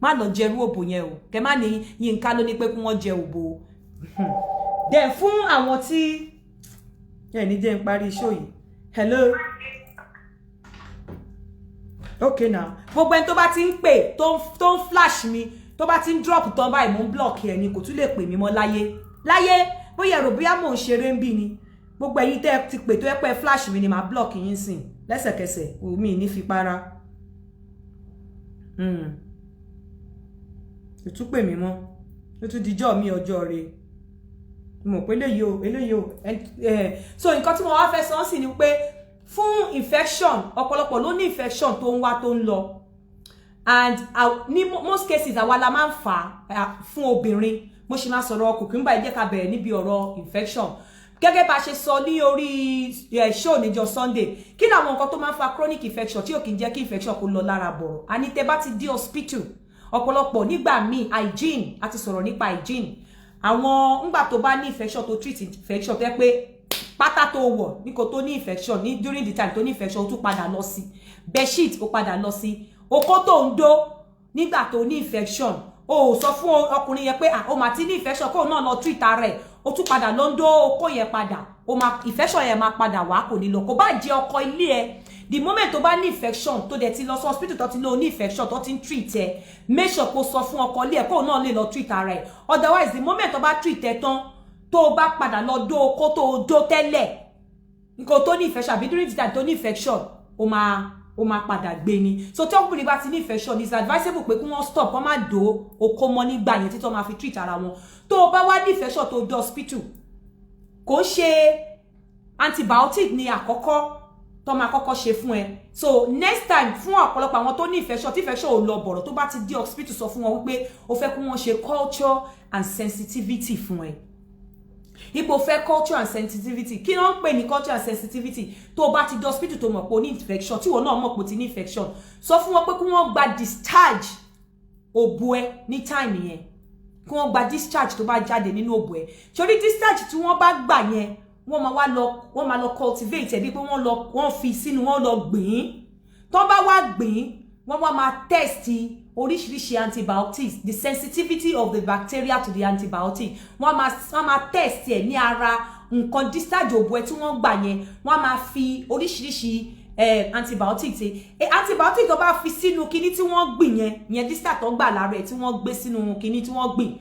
Má lọ jẹ irú òbò yẹn o. Kẹ́ má ní Yínká ló ní pé kí wọ́n jẹ òbò. Then fún àwọn tí ní jẹ́ ń parí show yìí. Hello. Okay now. Gbogbo ẹni tó bá ti ń pè, tó ń flash mi, tó bá ti ń drop tán báyìí mo ń block ẹ ni, kò tún lè pè mí mọ́ láyé. Bóyá rò bóyá mò ń ṣeré ń bí ni. Gbogbo ẹ̀yin tẹ́ ti pè tó yẹ pé flash mi ni màá block yín sìn lẹ́sẹ̀kẹsẹ̀. Omi ní fi para. Tú pè mí mọ́. Ó tún dijọ́ mi ọjọ́ rẹ̀. Mo pé eléyìí o. So nǹkan tí mo wá fẹ́ sọ sí ni pé fún infection, ọ̀pọ̀lọpọ̀ ló ní infection tó ń wá tó ń lọ. And ní most cases àwa la máa ń fà fún obìnrin. Mo ṣe máa sọ̀rọ̀ ọkùnrin báyìí, jẹ́ ká bẹ̀rẹ̀ níbi ọ̀rọ̀ infection. Gẹ́gẹ́ bá ṣe sọ ní orí show níjọ́ Sunday, kí ni àwọn nǹkan tó máa ń fa chronic infection tí ò kì í jẹ́ kí infection kó lọ lára bọ̀rọ̀. Àní tẹ́ bá ti dé hospital, ọ̀pọ̀lọpọ̀ nígbà míì hygiene, a ti sọ̀rọ̀ nípa hygiene. Àwọn ńgbà tó bá ní infection tó treat infection tẹ́ pé pátá tó wọ̀ ní kò tó ní infection ní during the time tó ní infection ó tún padà lọ sí. Bedsheet ó padà lọ sí. Okó tó ń dó nígbà tó ní infection, ó sọ fún ọkùnrin yẹn pé ó máa ti ní infection kó náà lọ treat ara rẹ̀, ó tún padà lọ ń dó okó yẹn padà. Infection yẹn máa padà wá, kò ní lọ. Kò bá jẹ́ ọkọ ilé ẹ, the moment tó bá ní infection tó dẹ̀ ti lọ sí hospital tó ti lọ ní infection tó ti ń treat ẹ, make sure kó sọ fún ọkọ ilé ẹ kó náà lè lọ treat ara ẹ. Otherwise the moment tó bá treat ẹ tán, tó bá padà lọ dó okó tó dó tẹ́lẹ̀, nǹkan tó ní infection àbí during the time tó ní infection, ó máa padà gbé ni. So tí ọkùnrin bá ti ní infection, it's advisable pé kí wọ́n stop, wọ́n má dó okó mọ́ nígbà yẹn títí wọ́n máa fi treat ara wọn. Tó bá wá ní infection tó dé hospital, kò ṣe antibiotic ní àkọ́kọ́ tó máa kọ́kọ́ ṣe fún ẹ. So next time fún ọ̀pọ̀lọpọ̀ àwọn tó ní infection, tí infection ò lọ bọ̀rọ̀, tó bá ti dé hospital sọ fún wọn wípé ó fẹ́ kí wọ́n ṣe culture and sensitivity fún ẹ. Ipò fẹ́ culture and sensitivity. Kí ló ń pè ní culture and sensitivity? Tó bá ti dé hospital tó mọ̀ pé ó ní infection, tí wọ́n náà mọ̀ pé ó ti ní infection, sọ fún wọn pé kí wọ́n gba discharge òbò ẹ ní time yẹn. Kí wọ́n gba discharge tó bá jáde nínú òbò ẹ. Torí discharge tí wọ́n bá gbà yẹn, wọ́n máa lọ cultivate ẹ̀ bí pé wọ́n fi sínú, wọ́n lọ gbìn. Tó bá wá gbìn, wọ́n wá máa test oríṣiríṣi antibiotics, the sensitivity of the bacteria to the antibiotic. Wọ́n máa test ẹ̀ ní ara nǹkan discharge òbò ẹ̀ tí wọ́n gbà yẹn. Wọ́n máa fi oríṣiríṣi antibiotics. Antibiotic tó bá fi sínú kíní tí wọ́n gbìn yẹn discharge tó gbà lára ẹ̀ tí wọ́n gbé sínú kíní tí wọ́n gbìn.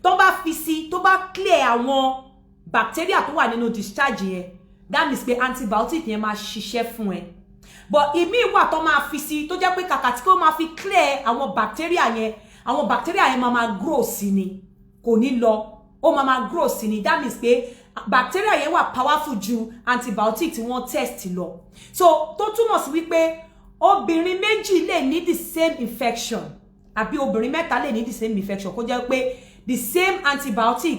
Tó bá fi sí, tó bá clear àwọn bacteria tó wà nínú discharge yẹn, that means pé antibiotic yẹn máa ṣiṣẹ́ fún ẹ. but ìmí wà tó máa fi sí tó jẹ́ pé kàkà tí kó máa fi clear àwọn bacteria yẹn máa grow sí ni kò ní lọ ó máa grow sí ni that means pé bacteria yẹn wà powerful ju antibiotic tí wọ́n test lọ so tó túmọ̀ sí wípé obìnrin méjì lè ní the same infection àbí obìnrin mẹ́ta lè ní the same infection kó jẹ́ pé the same antibiotic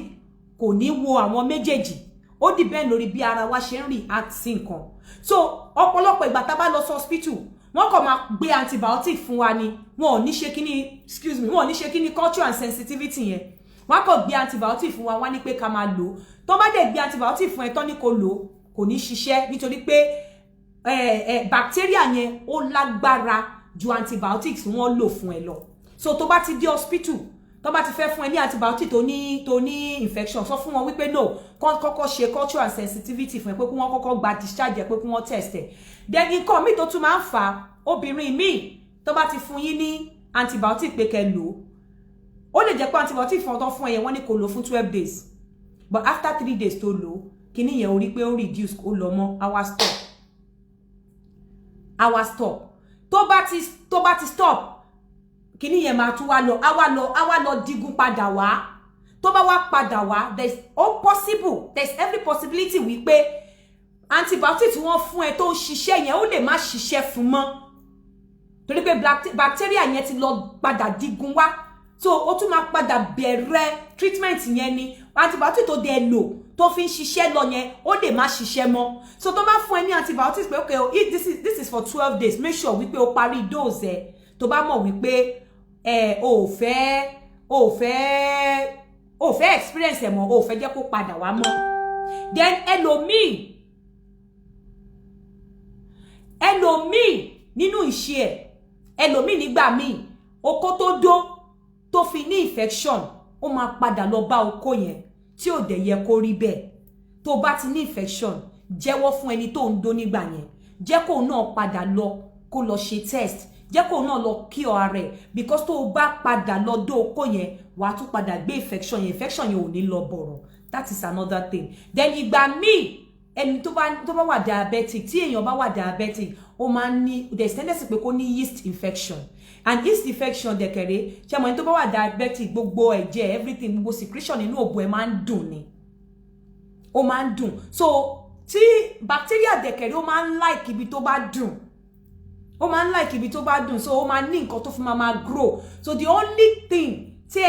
kò ní wo àwọn méjèèjì ó depend lórí bí ara wa ṣe ń react sí nǹkan so ọ̀pọ̀lọpọ̀ ìgbà tá bá lọ sí hospital wọ́n kàn máa gbé antibiotic fún wa ni wọn ò ní ṣe kíní culture and sensitivity yẹn wọ́n kàn gbé antibiotic fún wa wọ́n ní pé ká máa lò tó bá dẹ̀ gbé antibiotic fún ẹ tán ní kó lò kò ní ṣiṣẹ́ nítorí pé bacteria yẹn ó lágbára ju antibiotics wọ́n lò fún ẹ lọ so tó bá ti dé hospital tó bá ti fẹ́ fún ẹ ní antibiotic tó ní infection sọ fún wọn wípé no kọ́kọ́ ṣe culture and sensitivity fún ẹ pé kí wọ́n kọ́kọ́ gba discharge ẹ pé kí wọ́n test ẹ then nǹkan míì tó tún máa ń fà obìnrin míì tó bá ti fún yín ní antibiotic pé kẹ́ lò ó lè jẹ́ pé antibiotic fún ọtọ́ fún ẹ yẹn wọ́n ní kó lò fún 12 days but after 3 days tó lò kíní yẹn ó rí pé ó reduce ó lọ mọ́ our stop tó bá ti stop kíní yẹn máa tún wá lọ digun padà wá tó bá wá padà wá there's every possibility wípé antibiotic tí wọ́n fún ẹ tó ń ṣiṣẹ́ yẹn ó lè má ṣiṣẹ́ fún mọ́ torí pé bacteria yẹn ti lọ padà digun wá so ó tún máa padà bẹ̀rẹ̀ treatment yẹn ni antibiotic tó dẹ̀ lò tó fi ń ṣiṣẹ́ lọ yẹn ó lè má ṣiṣẹ́ mọ́ so tó bá fún ẹ ní antibiotics pé okay this is for 12 days make sure wípé o parí dose ẹ tó bá mọ̀ wípé o fẹ́ experience ẹ mọ́ o fẹ́ jẹ́ kó padà wá mọ́ then ẹlòmíì nínú ìṣe ẹ ẹlòmíì nígbà míì okó tó dó tó fi ní infection ó máa padà lọ bá okó yẹn tí ò dẹ̀ yẹ kó rí bẹ́ẹ̀ tó bá ti ní infection jẹ́wọ́ fún ẹni tó ń dó nígbà yẹn jẹ́ kó náà padà lọ kó lọ ṣe test jẹ́ kó náà lọ kí ọ ara ẹ̀ because tó bá padà lọ dó okó yẹn wàá tún padà gbé infection yẹn ò ní lọ bọ̀rọ̀ that is another thing then ìgbà míì ẹni tó bá wà diabetic tí èèyàn bá wà diabetic ó máa ń ní there's tendency pé kó ní yeast infection and yeast infection dẹ̀kẹ̀rẹ̀ ṣe mọ̀ ní tó bá wà diabetic gbogbo ẹ̀jẹ̀ everything gbogbo secretion nínú òbò ẹ̀ máa ń dùn ni ó máa ń dùn so tí bacteria dẹ̀kẹ̀rẹ̀ ó máa ń like ibi tó bá dùn so ó máa ní nǹkan tó fi máa grow so the only thing tí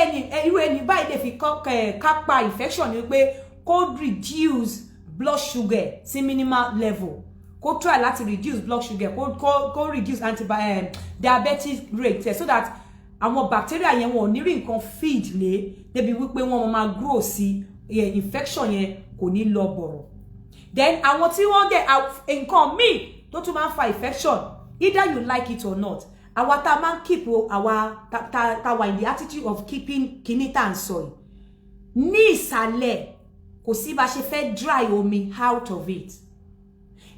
irú ẹni báyìí lè fi kápá infection ni pé kó reduce blood sugar sí minimal level kó try láti reduce blood sugar kó reduce diabetes rate so that àwọn bacteria yẹn wọn ò ní rí nǹkan feed lé débi wípé wọn máa grow sí infection yẹn kò ní lọ bọ̀rọ̀ then àwọn tí wọ́n dẹ̀ nǹkan míì tó tún máa ń fa infection either you like it or not àwa tá a máa ń keep àwa tá wà in the attitude of keeping kíní tá à ń sọ yìí ní ìsàlẹ̀ kò sí bá ṣe fẹ́ dry omi out of it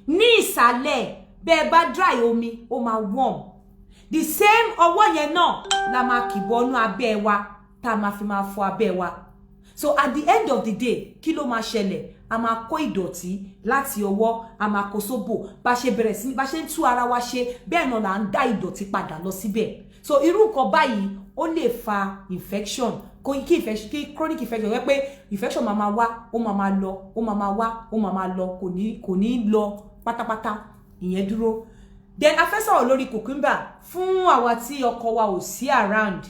ní ìsàlẹ̀ bẹ́ẹ̀ bá dry omi ó máa warm the same ọwọ́ yẹn náà la máa kìbọnú abẹ́ wa tá a máa fi máa fọ abẹ́ wa so at the end of the day kí ló máa ṣẹlẹ̀ a máa kó ìdọ̀tí láti ọwọ́ a máa kó sóbò bá ṣe bẹ̀rẹ̀ sí bá ṣe ń tú ara wa ṣe bẹ́ẹ̀ náà là ń dá ìdọ̀tí padà lọ síbẹ̀ so irú nǹkan báyìí ó lè fa infection kí chronic infection wẹ́ pé infection máa wá ó máa lọ ó máa wá ó máa lọ kò ní lọ pátápátá ìyẹn dúró then a fẹ́ sọ̀rọ̀ lórí cucumber fún àwa tí ọkọ wa ò sí around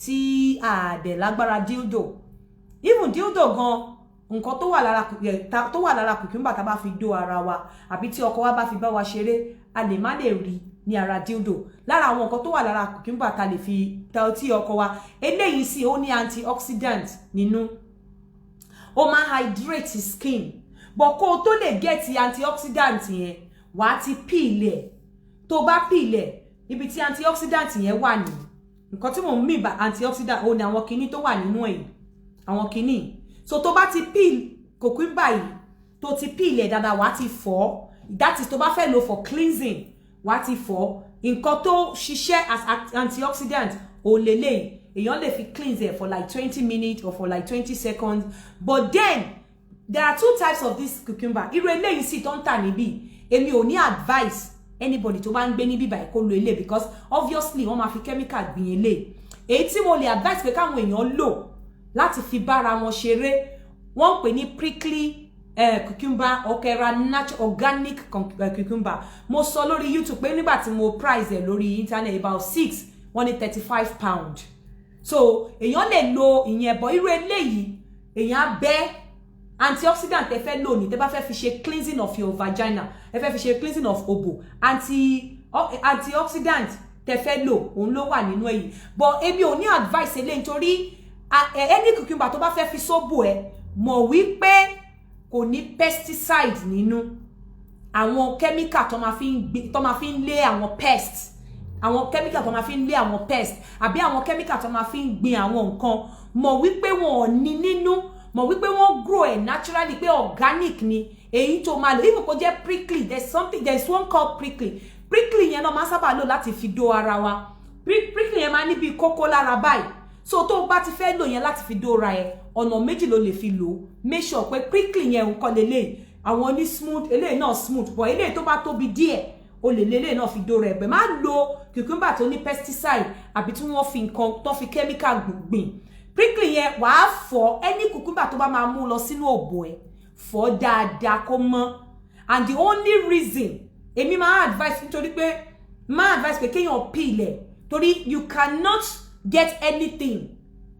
tí àdẹ̀ lágbára dildo even dildo gan nǹkan tó wà lára cucumber tá bá fi dó ara wa àbí tí ọkọ wa bá fi bá wa ṣeré a lè má lè rí ní ara dildo lára àwọn nǹkan tó wà lára cucumber tá lè fi tí ọkọ wa eléyìí sì ó ní antioxidant nínú ó máa hydrate skin but kó o tó lè get antioxidant yẹn wà á ti peel tó bá peel ibi tí antioxidant yẹn wà ní nǹkan tí mo ń mean by antioxidant ó ní àwọn kinní tó wà nínú ẹ̀ àwọn kinní so tó bá ti peel cucumber yìí tó ti peel dáadáa wà á ti fọ̀ that is tó bá fẹ́ lò for cleansing wà á ti fọ̀ nǹkan tó ṣiṣẹ́ as antioxidant ó lélẹ̀ èèyàn lè fi cleanse for like 20 minutes or for like 20 seconds but then there are two types of this cucumber irú eléyìí sì tó ń tà níbí èmi ò ní advice anybody tó bá ń gbé ní bíbá kó lo ilé because obviously wọ́n máa fi chemical gbìn ilé. Èyí tí mo lè advise pé káwọn èèyàn lò láti fi bára wọn ṣeré wọ́n pè ní prickly cucumber okera natural organic cucumber. Mo sọ lórí YouTube pé nígbà tí mo price ẹ̀ lórí internet about 6 wọ́n ní £35. So èèyàn lè lo ìyẹn bọ̀ irú eléyìí èèyàn bẹ́ antioxidant tẹ́ fẹ́ lò ní tẹ́ bá fẹ́ fi ṣe cleansing of your vagina ẹ fẹ́ fi ṣe cleansing of obo antioxidant tẹ́ fẹ́ lò òun ló wà nínú èyí but èmi ò ní advice eléyìí nítorí any cucumber tó bá fẹ́ fi sóbò ẹ mọ̀ wípé kò ní pesticide nínú àwọn chemical tó máa fi ń lé àwọn pests àwọn chemical tó máa fi ń lé àwọn pests àbí àwọn chemical tó máa fi ń gbin àwọn nǹkan mọ̀ wípé wọn ò ní nínú mọ̀ wípé wọ́n grow ẹ̀ naturally pé organic ni èyí tó máa lò even kó jẹ́ prickly there's one called prickly yẹn náà máa sábà lò láti fi dó ara wa prickly yẹn máa ní bí kókó lára báyìí so tó bá ti fẹ́ lò yẹn láti fi dó ara ẹ ọ̀nà méjì ló lè fi lò make sure pé prickly yẹn nǹkan lélẹ̀ àwọn ní smooth eléyìí náà smooth but eléyìí tó bá tóbi díẹ̀ o lè lélẹ̀ náà fi dó ara ẹ bẹ́ẹ̀ má lo cucumber tó ní pesticide àbí tí wọ́n fi nǹkan tó fi chemical gbìn prickly yẹn wàá fọ any cucumber tó bá máa mú lọ sínú òbò ẹ fọ dáadáa kó mọ́ and the only reason èmi máa advice nítorí pé máa advice pé kéèyàn peel ẹ̀ torí you cannot get anything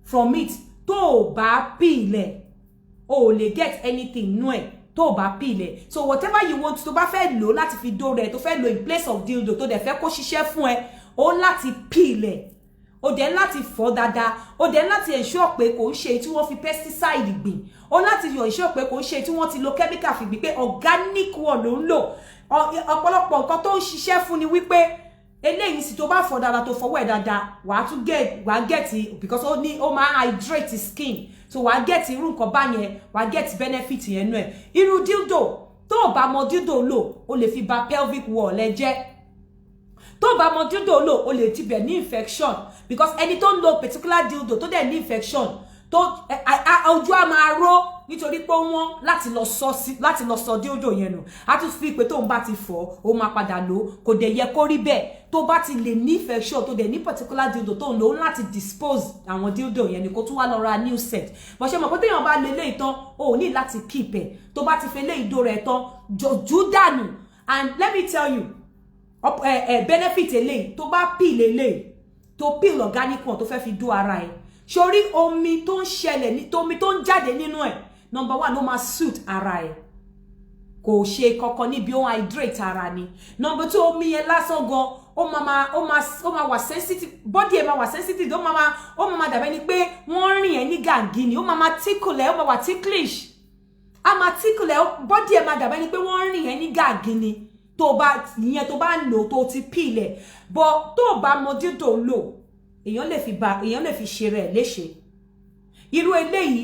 from it tó bá peel ẹ̀ o lè get anything nú ẹ̀ tó bá peel ẹ̀ so whatever you want tó bá fẹ́ lò láti fi dó rẹ̀ tó fẹ́ lò in place of dildo tó dẹ̀ fẹ́ kó ṣiṣẹ́ fún ẹ o láti peel ẹ̀ o dẹ̀ láti fọ̀ dáadáa o dẹ̀ láti ensure pé kò ń ṣe tí wọ́n fi pesticide gbìn o láti ensure pé kò ń ṣe tí wọ́n ti lo chemical fi gbìn pé organic one ló ń lò ọ̀pọ̀lọpọ̀ nǹkan tó ń ṣiṣẹ́ fún ni wípé eléyìí sì tó bá fọ̀ dáadáa tó fọwọ́ ẹ̀ dáadáa wàá get because ó máa hydrate skin so wàá get irú nǹkan báyẹn wàá get benefit yẹn nú ẹ̀ irú dildo tó bá mọ dildo lò o lè fi ba pelvic wall ẹ jẹ́ tó bá mọ dildo lò o lè tibẹ̀ ní infection because ẹni tó ń lo particular dildo tó dẹ̀ ní infection tó ojú á máa ró nítorí pé wọ́n láti lọ sọ dildo yẹn nù a tún fi pé tóun bá ti fọ̀ ó máa padà lò kò dẹ̀ yẹ kó rí bẹ́ẹ̀ tó bá ti lè ní infection tó dẹ̀ ní particular dildo tó ń lò láti dispose àwọn dildo yẹn ni kó tún wá lọ ra new set bó ṣe mọ̀ pé téèyàn bá lè léyìí tán o ò ní láti keep ẹ̀ tó bá ti fẹ́ léyìí dó rẹ̀ tán jòjú dànù and let me tell you benefit eléyìí tó bá peel eléyìí tó peel organic one tó fẹ́ fi dó ara ẹ̀ sórí omi tó ń ṣẹlẹ̀ ní omi tó ń jáde nínú ẹ̀ number one ó máa suit ara ẹ̀ kò ṣe kankan níbi ó hydrate ara ni number two omi yẹn lásán gan ó máa wà sensitive body ẹ̀ máa wà sensitive ó máa dàbẹ́ ni pé wọ́n rìn ẹ̀ ní gàngí ni ó máa tickle ẹ̀ ó máa wà ticklish á máa tickle ẹ̀ body ẹ̀ máa dàbẹ́ ni pé wọ́n rìn ẹ̀ ní gàngí ni tó bá ń lò tó ti peel ẹ̀ but tó bá mọ dildo lò èèyàn lè fi ṣe rẹ̀ léṣe irú eléyìí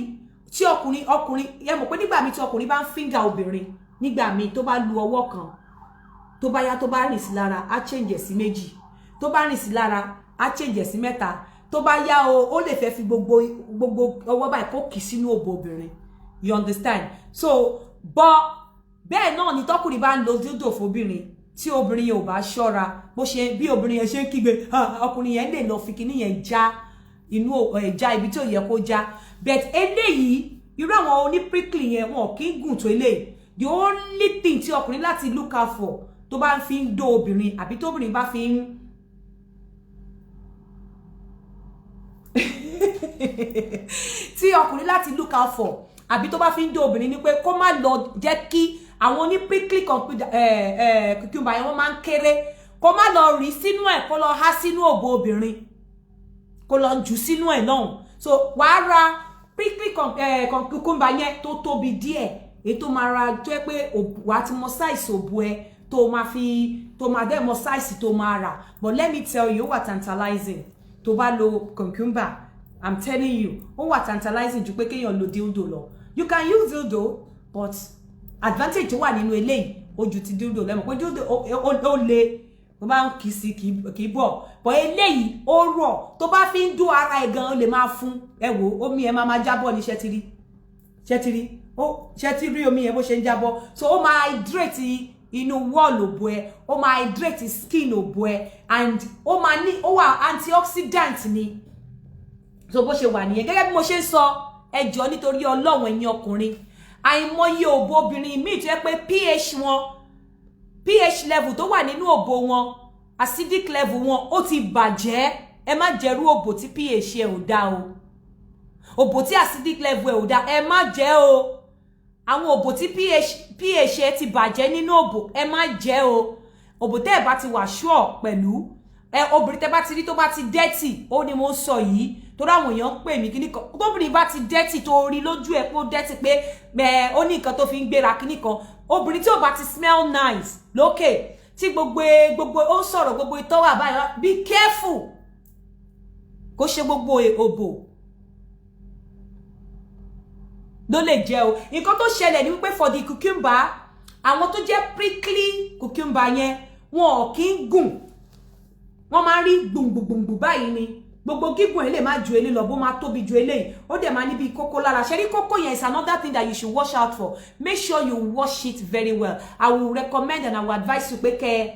tí ọkùnrin ẹ mọ̀ pé nígbà mi tí ọkùnrin bá ń finger obìnrin nígbà mi tó bá lu ọwọ́ kan tó bá yá tó bá rìn sí lára á change sí méjì tó bá rìn sí lára á change sí mẹ́ta tó bá yá ó lè fẹ́ fi gbogbo ọwọ́ báyìí kó kì sínú òbò obìnrin you understand so bẹ́ẹ̀ náà ni tọkùnrin bá ń lo dildo fóbìnrin tí obìnrin yẹn ò bá ṣọ́ra bí obìnrin yẹn ṣe ń kígbe ọkùnrin yẹn lè lọ fi kíní yẹn já inú ẹja ibi tí ò yẹ kó já but eléyìí irú àwọn oní prickly yẹn wọn kì í gùn tó eléyìí the only thing tí ọkùnrin láti look out for tó bá fi ń dó obìnrin àbí tóbìnrin bá fi ń tí ọkùnrin láti look out for àbí tó bá fi ń dó obìnrin ni pé kó má lọ jẹ́ kí àwọn ní prickly cucumber yẹn wọ́n máa ń kéré kó má lọ rí sínú ẹ̀ kó lọ há sínú òbò obìnrin kó lọ jù sínú ẹ̀ náà so wàá ra prickly cucumber yẹn tó tóbi díẹ̀ èyí tó máa ra tó yẹ pé wàá ti mọ size òbò ẹ tó máa dẹ́ mọ size tó máa rà but let me tell you ó wà tantalizing tó bá lo cucumber I'm telling you ó wà tantalizing ju pé kéèyàn lo dildo lọ you can use dildo but advantage tó wà nínú eléyìí ó ju ti dildo lẹ́mọ̀ pé dildo ó le tó bá ń kì í sí kì í bọ̀ but eléyìí ó rọ̀ tó bá fi ń dún ara ẹ̀ gan ó lè máa fún ẹ wò omi ẹ̀ máa jábọ́ ní ṣẹ́tírí ó ṣẹ́tírí omi ẹ̀ bó ṣe ń jábọ́ so ó máa hydrate inú wall òbò ẹ, ó máa hydrate skin òbò ẹ, and ó máa ní ó wà antioxidant ni. So bó ṣe wà nìyẹn. Gẹ́gẹ́ bí mo ṣe ń sọ, ẹ jọ̀ọ́ nítorí Ọlọ́run ẹ̀yin ọkùnrin, àìmọye òbò obìnrin míì tó yẹ pé pH level tó wà nínú òbò wọn, acidic level wọn ó ti bàjẹ́. Ẹ má jẹrú òbò tí pH ẹ ò dá o. Òbò tí acidic level ẹ ò dá, ẹ má jẹ o. Àwọn òbò tí pH ẹ ti bàjẹ́ nínú òbò, ẹ má jẹ o. Òbò tẹ́ ẹ bá ti wà sure pẹ̀lú, obìnrin tẹ́ bá ti rí tó bá ti dirty, ó ní mo sọ yìí. Torí àwọn èèyàn ń pè mí kíní kan, tóbìnrin bá ti dirty tó rí lójú ẹ pé ó dirty pé ó ní nǹkan tó fi ń gbéra kíní kan. Obìnrin tí ò bá ti smell nice lókè, tí gbogbo ó sọ̀rọ̀ gbogbo ìtọ́ wà báyìí, be careful. Kó ṣe gbogbo òbò ló lè jẹ́ o. Nǹkan tó ṣẹlẹ̀ ni wípé for the cucumber, àwọn tó jẹ́ prickly cucumber yẹn, wọn ò kí ń gùn. Wọ́n máa ń rí gbùngbùngbùngbù báyìí ni. Gbogbo gígùn ẹ̀ lè má ju eléyìí lọ, bó máa tóbi ju eléyìí. Ó dẹ̀ máa ní bí kókó lára. Ṣé rí kókó yẹn is another thing that you should watch out for. Make sure you wash it very well. I will recommend and I will advise you pé kẹ́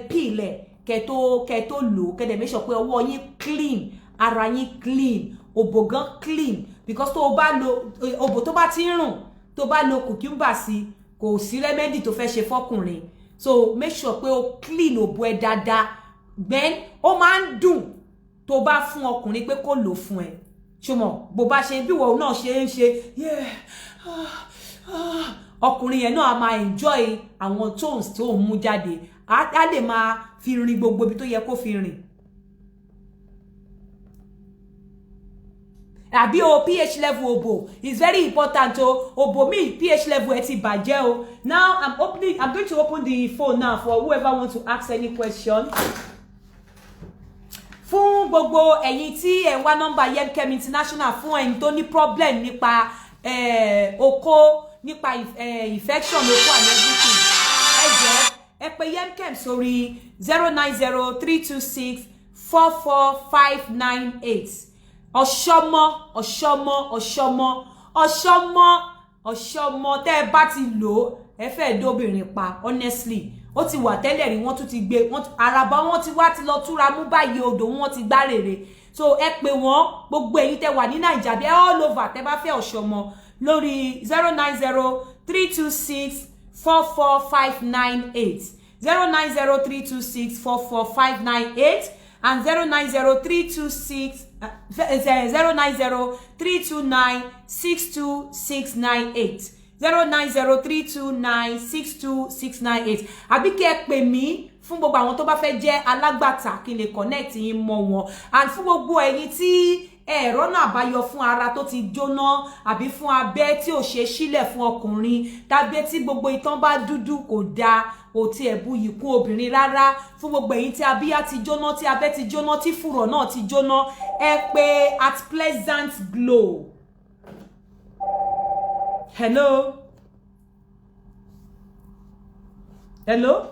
peel ẹ̀, kẹ́ tó lò, kẹ́ dẹ̀ make sure pé ọwọ́ yín clean, ara yín clean, òbò gan clean, because tó bá lo òbò tó bá ti rùn, tó bá lo cucumber sí, kò sí remedy tó fẹ́ ṣe fọ́kùnrin. So make sure pé o clean òbò ẹ dáadáa. Then ó máa ń dùn tó bá fún ọkùnrin pé kó lò fún ẹ. Ṣùgbọ́n bó bá ṣe bí wọ́n náà ṣe ń ṣe, ọkùnrin yẹn náà a máa enjoy àwọn tones tó ń mú jáde. A lè máa fi rin gbogbo ibi tó yẹ kó fi rìn. Àbí o pH level òbò is very important o. Òbò mi pH level ẹ ti bàjẹ́ o. Now I'm going to open the phone now for whoever wants to ask any question. Fún gbogbo ẹ̀yin tí ẹ wá nọ́mbà Yemkem International fún ẹ̀yin tó ní problem nípa oko, nípa infection oko and everything. Ẹ jọ̀ọ́ ẹ pè Yemkem sórí 090-326-44598. Ọ̀ṣọ́mọ tẹ́ ẹ bá ti lò ẹ fẹ́ dóbìnrin pa, honestly. Ó ti wà tẹ́lẹ̀ rí, wọ́n tún ti gbé, àràbà wọn ti wá ti lọ túra mú báyìí, odò wọn ti gbá rèrè. So ẹ pè wọ́n, gbogbo ẹ̀yin tẹ́ wà ní Naija bí all over tẹ́ bá fẹ́ Ọ̀ṣọ́mọ lórí 090-326-44598, 090-326-44598 and 090-329-62698. 090-329-62698. Àbí kí ẹ pè mí fún gbogbo àwọn tó bá fẹ́ jẹ́ alágbàtà kí n lè connect yín mọ́ wọn, and fún gbogbo ẹ̀yin tí ẹ̀rọ náà àbáyọ fún ara tó ti jóná, àbí fún abẹ́ tí ò ṣe sílẹ̀ fún ọkùnrin, tàbí tí gbogbo itan bá dúdú kò dáa, ò tí ẹ̀ bu yìí kún obìnrin rárá. Fún gbogbo ẹ̀yin tí abíyá ti jóná, tí abẹ́ ti jóná, tí fùrọ̀ náà ti jóná, ẹ pè At Pleasant Glow. Hello? Hello?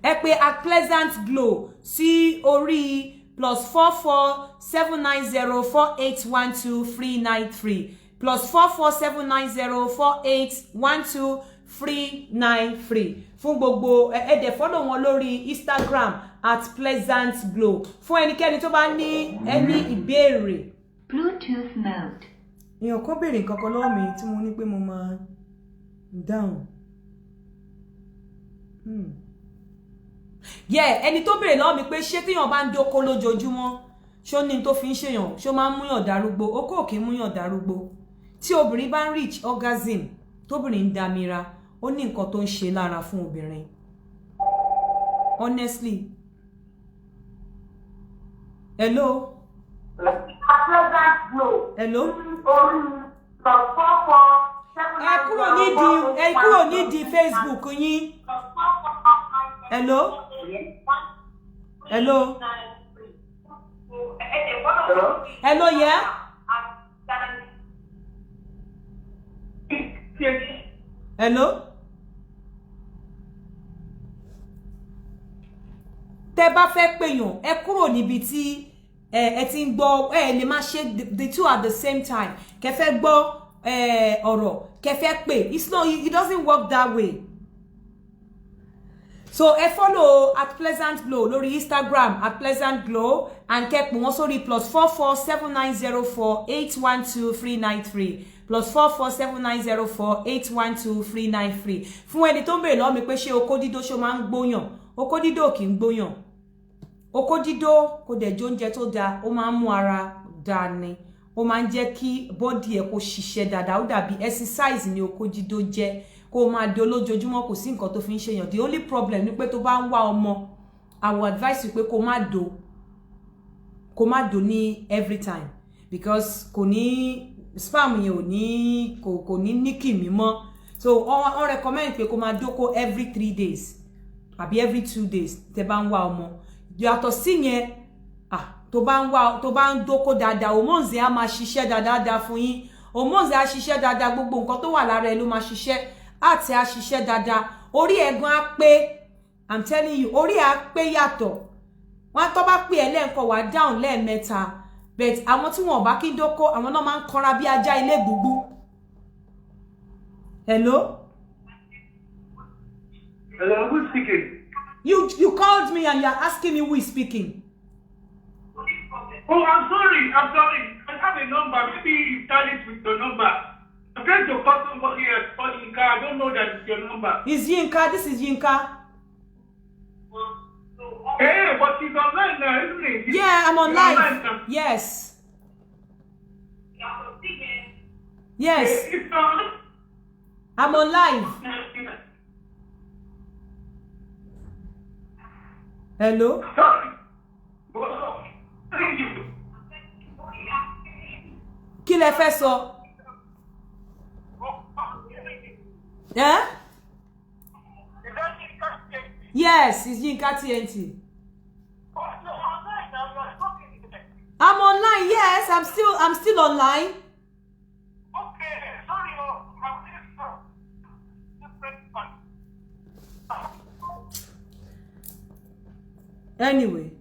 Ẹ pè At Pleasant Glow sí orí +44-790-4812-393 +44-790-4812-393. Fún gbogbo ẹ̀dẹ̀ follow wọn lórí Instagram At Pleasant Glow. Fún ẹnikẹ́ni tó bá ní ẹni ìbéèrè. Bluetooth mode. Èèyàn kan béèrè nǹkan kan lọ́wọ́ mi tí mo ní pé mo máa dáhùn. Ẹni tó béèrè lọ́wọ́ mi pé ṣé téèyàn bá ń dóko lójoojúmọ́, ṣó ní tó fi ń ṣèyàn, ṣó máa ń múyàn darúgbó? Okó ò kí ń múyàn darúgbó. Tí obìnrin bá ń reach orgasm, tóbìnrin ń damira, ó ní nǹkan tó ń ṣe lára fún obìnrin. Honestly. Hello? Hello? Ẹ kúrò nídìí Facebook yín. Hello? Hello? Hello, yeah? Hello? Tẹ́ bá fẹ́ pèyàn, ẹ kúrò níbi tí ẹ ti ń gbọ́, ẹ lè máa ṣe the two at the same time. Kẹ́ fẹ́ gbọ́ ọ̀rọ̀ kẹfẹ́ pé it doesn't work that way. So follow at Pleasant Glow lórí Instagram at Pleasant Glow and kẹ́ pè wọ́n sórí +44 7904 812 393 +44 7904 812 393 fún ẹni tó ń bèèrè lọ́wọ́ mi pé ṣé okó dídó ṣó máa ń gbóyàn. Okó dídó kì í gbóyàn. Okó dídó kò dẹ̀ jẹ oúnjẹ tó dáa, ó máa ń mú ara dáa ni. Ó máa ń jẹ́ kí body ẹ kó ṣiṣẹ́ dáadáa, ó dàbí exercise ni okó dídó jẹ́. Kó máa do lójoojúmọ́ kò sí nǹkan tó fi ń ṣèyàn. The only problem ni pé tó bá ń wá ọmọ, I will advise you pé kó má do ní every time because kò ní spam yẹn kò ní kìmí mọ́. So on recommend pé kó máa dóko every 3 days àbí every 2 days tẹ́ bá ń wá ọmọ. Yàtọ̀ sí yẹn tó bá ń dóko dáadáa hormones á máa ṣiṣẹ́ dáadáa fún yín. Hormones á ṣiṣẹ́ dáadáa, gbogbo nǹkan tó wà lára ẹ ló máa ṣiṣẹ́. Àti a ṣiṣẹ́ dáadáa, orí ẹ̀gan á pé, I'm telling you, orí á pé yàtọ̀. Wọ́n tó bá pè ẹ́ lẹ́ẹ̀kan wá down lẹ́ẹ̀mẹ́ta, but àwọn tí wọ́n bá kí dóko, àwọn náà máa ń kanra bí ajá ilé gbùgbù. Hello? Hello, who's speaking? You called me and you're asking me who is speaking. Oh, I'm sorry. I have a number. Maybe you tell it with the number. I'm trying to call somebody else. Call Yinka. I don't know that it's your number. It's Yinka. This is Yinka. Hey, but she's online now, isn't it? Yeah, I'm on You're live. online now. Yes. Yes. It's not. I'm on live. Hello? Sorry. Kí lẹ fẹ́ sọ? Yeah? Yes, it's Yinka TNT. I'm online. Yes, I'm still online. Okay, sorry. Anyway,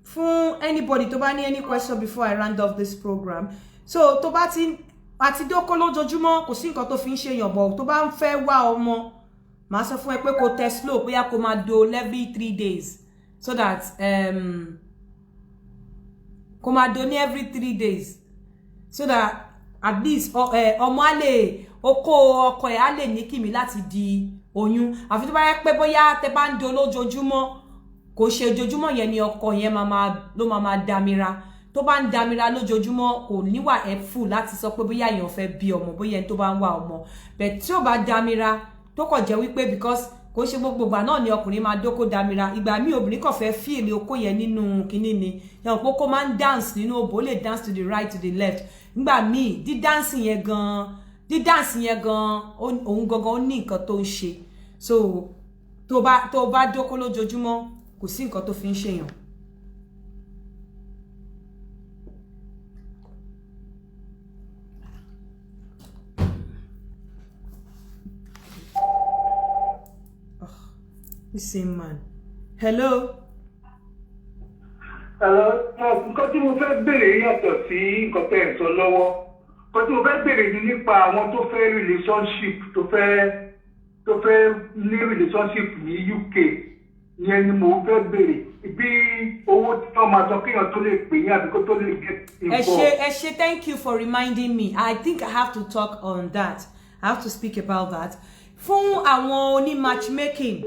for anybody tó bá ní any question before I round off this program. So tó bá ti àti dóko lójoojúmọ́ kò sí nǹkan tó fi ń ṣe yàn bọ̀ tó bá ń fẹ́ wá ọmọ màá sọ fún ẹ pé kó test slow bóyá kó máa do every 3 days so that kó máa do ní every 3 days so that at least ọmọ á lè okó ọkọ ẹ̀ á lè ní kìmí láti di oyún àfi tó bá yẹ pé bóyá tẹ́ bá ń do lójoojúmọ́ kò ṣe ojoojúmọ́ yẹn ni ọkọ yẹn ló máa dámira tó bá ń dámira lójoojúmọ́ kò níwà helpful láti sọ pé bóyá èèyàn fẹ́ bí ọmọ bóyá ẹni tó bá ń wá ọmọ but tí ó bá dámira tó kàn jẹ́ wípé because kò ṣe gbogbo ìgbà náà ni ọkùnrin máa dóko dámira ìgbà míì obìnrin kàn fẹ́ feel okó yẹn nínú kinní ni yàn pé kó máa ń dance nínú òbò lè dance to the right to the left nígbà míì dídáǹsì yẹn gan òun gangan ó ní nǹkan tó ń ṣe so tó bá dóko lójoojúmọ́ kò sí nǹkan tó fi ń ṣèyàn. The same man. Hello. Hello. Nǹkan tí mo fẹ́ béèrè yàtọ̀ sí nǹkan tẹ́ ẹ̀ sọ lọ́wọ́. Nǹkan tí mo fẹ́ béèrè ni nípa àwọn tó fẹ́ relationship tó fẹ́ ní relationship ní UK. Ìyẹn ni mo fẹ́ béèrè. Bí owó tí wọ́n máa sọ kéèyàn tó lè pè yín àbí kó tó lè get involved. Ẹ ṣé, thank you for reminding me. I think I have to talk on that. I have to speak about that. Fún àwọn oní matchmaking.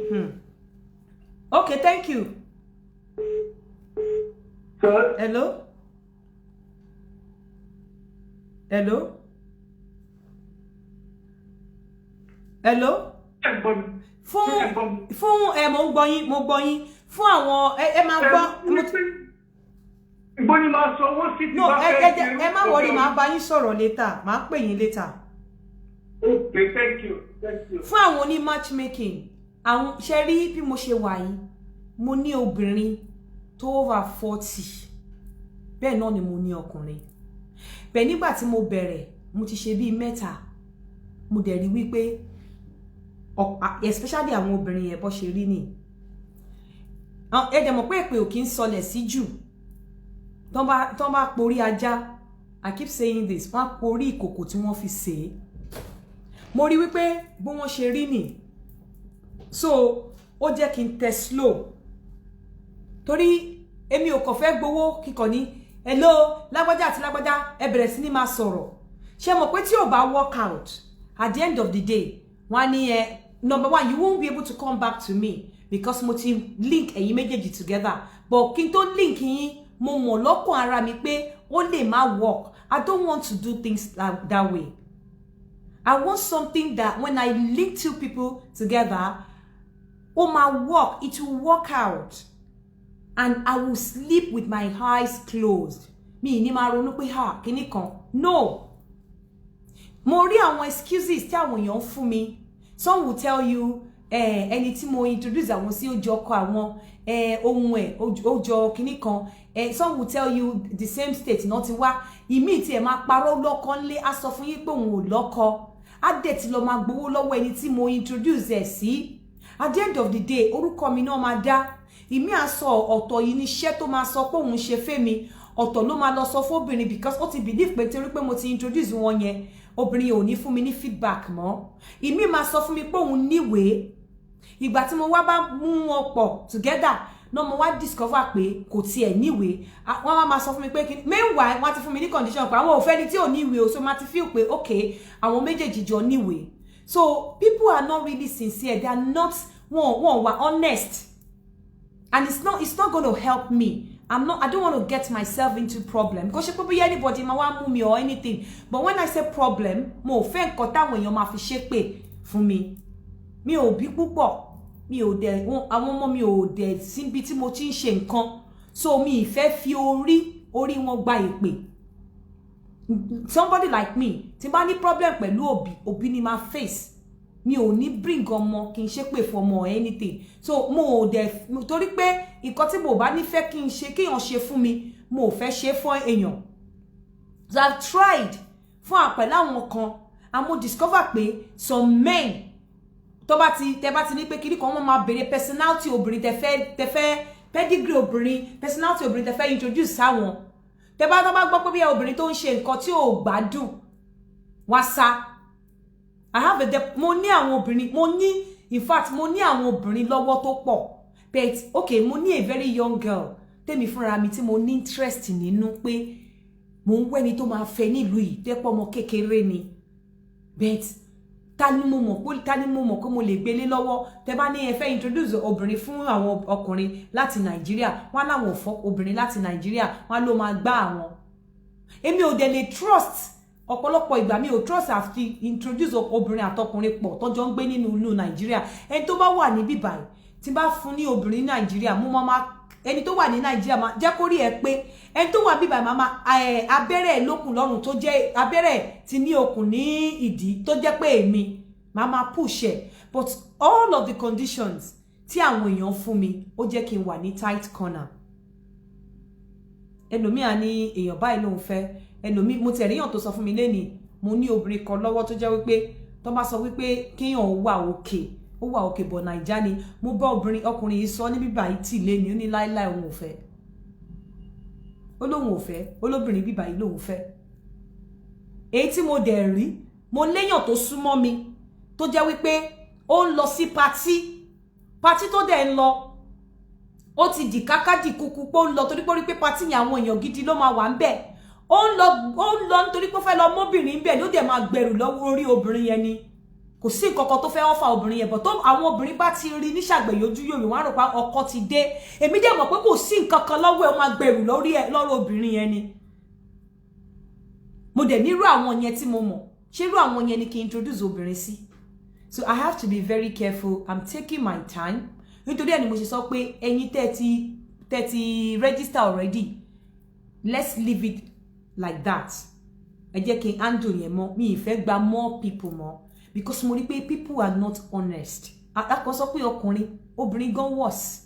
Okay, thank you. Sir? Hello? Hello? Hello? Fún mo gbọ́ yín fún àwọn ẹ máa gbọ́ ìgbóni máa sọ owó sí ti no bá fẹ́ ẹ má worry máa bá yín sọ̀rọ̀ later máa pè yín later. Okay, thank you. Fún àwọn oní matchmaking àwọn ṣe rí bí mo ṣe wà yìí mo ní obìnrin tó over 40 bẹ́ẹ̀ náà ni mo ní ọkùnrin bẹ́ẹ̀ nígbà tí mo bẹ̀rẹ̀ mo ti ṣe bí mẹ́ta mo dẹ̀ rí wípé especially àwọn obìnrin yẹn bó ṣe rí ni ẹ dẹ̀ mọ̀ pé èpè ò kí ń sọlẹ̀ sí jù tán bá porí ajá I keep saying this, wọ́n porí ìkòkò tí wọ́n fi sè. Mo rí wípé bí wọ́n ṣe rí ni. So ó jẹ́ kí n tẹ slow. Torí èmi ò kàn fẹ́ gbowó kíkọ ní hello lágbájá àti lágbájá ẹ bẹ̀rẹ̀ sí ní máa sọ̀rọ̀. Ṣé mọ̀ pé tí ò bá work out at the end of the day wọ́n ní number one, you won't be able to come back to me because mo ti link ẹ̀yin méjèèjì together. But kí n tó link yín, mo mọ̀ lọ́kàn ara mi pé ó lè má work. I don't want to do things that way. I want something that when I link two people together, ó máa work, it will work out. And I will sleep with my eyes closed. Mi ní máa ronú pé kíní kan. No. Mo rí àwọn excuses tí àwọn èèyàn fún mi. Some will tell you ẹni tí mo introduce àwọn sí ó jọ ọkọ àwọn ohun ẹ̀ ó jọ kíní kan. Some will tell you the same state náà ti wá. Ìmí tí ẹ máa parọ́ lọ́kọ ńlé á sọ fún yín pé òun ò lọ́kọ. Á dẹ̀ ti lọ máa gbowó lọ́wọ́ ẹni tí mo introduce ẹ̀ sí. At the end of the day, orúkọ mi náà máa dá. Ìmí á sọ ọ̀tọ̀ yìí ní iṣẹ́ tó máa sọ pé òun ṣe fẹ́mi. Ọ̀tọ̀ ló máa lọ sọ fóbìnrin because ó ti believe pé torí pé mo ti introduce wọn yẹn. Obìnrin ò ní fún mi ní feedback mọ́. Ìmí máa sọ fún mi pé òun níwèé. Ìgbà tí mo wá bá mú wọn pọ̀ together, no mo wá discover pé kò tiẹ̀ níwèé. Wọ́n máa sọ fún mi pé meanwhile wọ́n ti fún mi ní condition pé àwọn ò fẹ́ ni tí ò níwèé o, so máa ti feel pé okay, àwọn méjèèjì jọ níwèé. So people are not really sincere. They are not were honest. And it's not going to help me. I don't want to get myself into problem. Because probably anybody ma wa mú mi or anything. But when I say problem, mo fẹ́ nǹkan táwọn èèyàn máa fi ṣépè fún mi. Mi ò bí púpọ̀. Mi ò dẹ̀ àwọn ọmọ mi ò dẹ̀ síbi tí mo ti ń ṣe nǹkan. So mi ìfẹ́ fi orí wọn gba ìpè. Somebody like me, tí bá ní problem pẹ̀lú òbí ni ma face. Mi ò ní bring ọmọ kí n ṣépè fún ọmọ or anything. So mo ò dẹ̀ torí pé nǹkan tí mo bá ní fẹ́ kí n ṣe kéèyàn ṣe fún mi, mo ò fẹ́ ṣe fún èèyàn. So I've tried fún àpẹẹrẹ àwọn kan, and mo discover pé some men tẹ́ bá ti ní pé kíní kan wọ́n máa bèrè personality obìnrin tẹ́ fẹ́ pedigree obìnrin, personality obìnrin tẹ́ fẹ́ introduce sáwọn. Tẹ́ bá gbọ́ pé bí obìnrin tó ń ṣe nǹkan tí ò gbádùn wá sá. I have mo ní àwọn obìnrin, in fact mo ní àwọn obìnrin lọ́wọ́ tó pọ̀. But okay, mo ní a very young girl tèmi fúnra mi tí mo ní interest nínú pé mo ń wẹ́ni tó máa fẹ́ nílùú yìí tẹ́ pọ̀ ọmọ kékeré ni. But ta ni mo mọ̀ pé mo lè gbélé lọ́wọ́. Tẹ́ bá ní ẹ fẹ́ introduce obìnrin fún àwọn ọkùnrin láti Nàìjíríà, wọ́n láwọn fọ́ obìnrin láti Nàìjíríà, wọ́n ló máa gbá àwọn. Èmi ò dẹ̀ lè trust. Ọ̀pọ̀lọpọ̀ ìgbà mi ò trust àfi introduce obìnrin àtọkùnrin pọ̀ tọ́jọ́ ń gbé nínú ìlú Nàìjíríà. Ẹni tó bá wà níbí báyìí tí bá fún ní obìnrin ní Nàìjíríà, mo máa ẹni tó wà ní Nàìjíríà máa jẹ́ kó rí ẹ pé ẹni tó wà níbí báyìí máa abẹ́rẹ́ lókun lọ́rùn tó jẹ́ abẹ́rẹ́ tí ní okùn ní ìdí tó jẹ́ pé èmi máa push ẹ̀. But all of the conditions tí àwọn èèyàn fún mi ó jẹ́ kí n wà ní tight corner. Ẹlòmíà ní èèyàn báyìí ló ń fẹ́. Ẹlòmí mo tẹ̀rí yàn tó sọ fún mi lẹ́ni mo ní obìnrin kan lọ́wọ́ tó jẹ́ wípé tó bá sọ wípé kíyàn wà òkè bọ̀ Naija ni. Mo bá ọkùnrin yìí sọ ní bíbá yìí tì lẹ́ni ó ní láíláí òun ò fẹ́. Ó lóun ò fẹ́, olóbìnrin bíbá yìí lóun fẹ́. Èyí tí mo dẹ̀ rí, mo léyàn tó súnmọ́ mi tó jẹ́ wípé ó ń lọ sí patí tó dẹ̀ ń lọ. Ó ti dì kákádì kúkú pé ó ń lọ torí pé patí yẹn àwọn èèyàn gidi ló máa wà ń bẹ̀. Ó ń lọ nítorí pé ó fẹ́ lọ mọ́bìnrin bẹ́ẹ̀ ló dẹ̀ máa gbẹ̀rù lọ́wọ́ orí obìnrin yẹn ni. Kò sí nǹkan kan tó fẹ́ wọ́n fa obìnrin yẹn bọ̀ tó àwọn obìnrin bá ti rí níṣàgbẹ̀yọjú yòrò wọ́n á rò pé ọkọ ti dé. Èmi dẹ̀ mọ̀ pé kò sí nǹkan kan lọ́wọ́ ẹ̀ ó máa gbẹ̀rù lọ́rọ̀ obìnrin yẹn ni. Mo dẹ̀ nírú àwọn yẹn tí mo mọ̀. Ṣé irú àwọn yẹn ni kí n introduce obìnrin sí? So I have to be very careful. I'm taking my time. Nítorí ẹni mo ṣe sọ pé ẹ̀yin tẹ́ ti register already. Let's leave it like that. Ẹ jẹ́ kí n handle yẹn mọ́. Mi ìfẹ́ gba more people mọ́. Because mo rí pé people are not honest. Àkọ́ sọ pé ọkùnrin, obìnrin gan worse.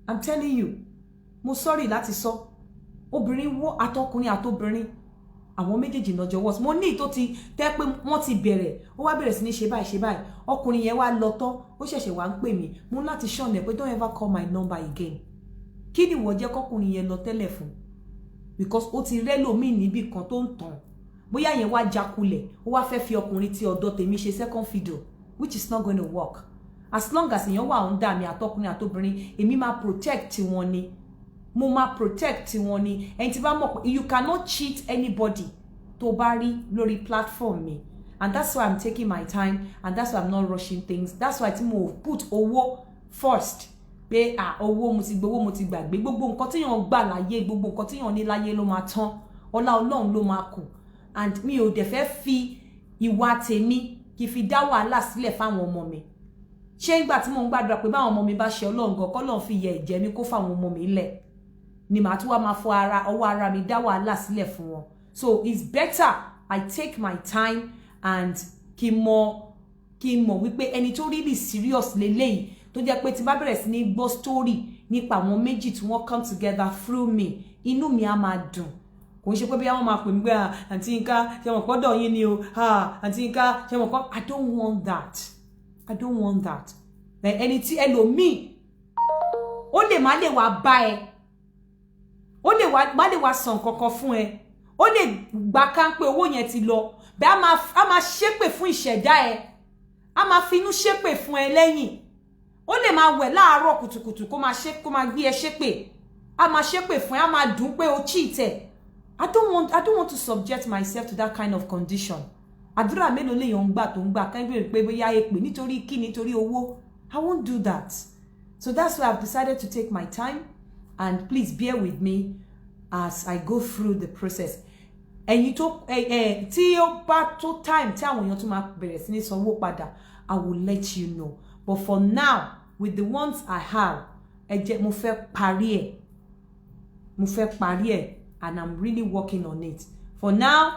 I'm telling you. Mo sorry láti sọ. Obìnrin àtọkùnrin àtobìnrin. Àwọn méjèèjì lọ́jọ́ worse. Mo ní tó ti tẹ́ pé wọ́n ti bẹ̀rẹ̀. Ó wá bẹ̀rẹ̀ sí ní ṣe báyìí. Ọkùnrin yẹn wá lọ tán. Ó ṣẹ̀ṣẹ̀ wá ń pè mí. Mo láti ṣọ̀nà pé don't ever call my number again. Kí ni ìwọ jẹ́ kọ́kùnrin yẹn lọ tẹ́lẹ̀ fún? because ó ti rẹ́lòmíì níbì kan tó ń tàn bóyá yẹn wá jákulẹ̀ ó wá fẹ́ fi ọkùnrin tí ọ̀dọ̀ tèmi ṣe second fiddle which is not going to work as long as èèyàn wà under mi àtọkùnrin àtobìnrin èmi máa protect wọn ni mo máa protect wọn ni ẹni tí bá mọ̀ pé you cannot cheat anybody tó bá rí lórí platform mi and that's why I'm taking my time and that's why I'm not rushing things that's why tí mo put owó first pé owó mo ti gbowó mo ti gbàgbé gbogbo nǹkan téèyàn gbà láyé gbogbo nǹkan téèyàn ní láyé ló máa tán ọlá Ọlọ́run ló máa kù and mi ò dẹ̀ fẹ́ fi ìwà tèmi kí fi dá wàhálà sílẹ̀ fáwọn ọmọ mi ṣé ìgbà tí mo ń gbàdúrà pé báwọn ọmọ mi bá ṣe Ọlọ́run gan k'Ọlọ́run fi yẹ ẹ̀jẹ̀ mi kó fáwọn ọmọ mi lẹ̀ ni màá tún wá máa fọ ọwọ́ ara mi dá wàhálà sílẹ̀ fún wọn so it's better I take my time and kí n mọ̀ wípé ẹni tó really serious leléyìí tó jẹ́ pé tí bá bẹ̀rẹ̀ sí ní gbọ́ story nípa àwọn méjì tí wọ́n come together through me inú mi á máa dùn kò ń ṣe pé bí wọ́n máa pè mí pé àǹtí Yínká ṣe mọ̀ pọ́dọ̀ yín ni o àǹtí Yínká ṣe mọ̀ pọ́ I don't want that ẹni tí ẹlòmíì ó lè má lè wá bá ẹ ó lè má lè wá sàn kankan fún ẹ ó lè gbà ká pé owó yẹn ti lọ bẹ́ẹ̀ a máa ṣépè fún ìṣẹ̀dá ẹ a máa finú ṣépè fún ẹ lẹ́yìn ó lè máa wẹ̀ láàárọ̀ kùtùkùtù kó máa gbé ẹ ṣépè a máa ṣépè fún ẹ a máa dùn pé o cheat ẹ I don't want to subject myself to that kind of condition àdúrà mélòó lèèyàn ń gbà tó ń gbà kẹ́gbẹ́ pé bóyá èpè nítorí kí nítorí owó I won't do that so that's why I've decided to take my time and please bear with me as I go through the process ẹ̀yin tó tí ó bá tó time tí àwọn èèyàn tún máa bẹ̀rẹ̀ sí ní sanwó padà I will let you know but for now with the ones I have mo fẹ́ parí ẹ̀ and I'm really working on it for now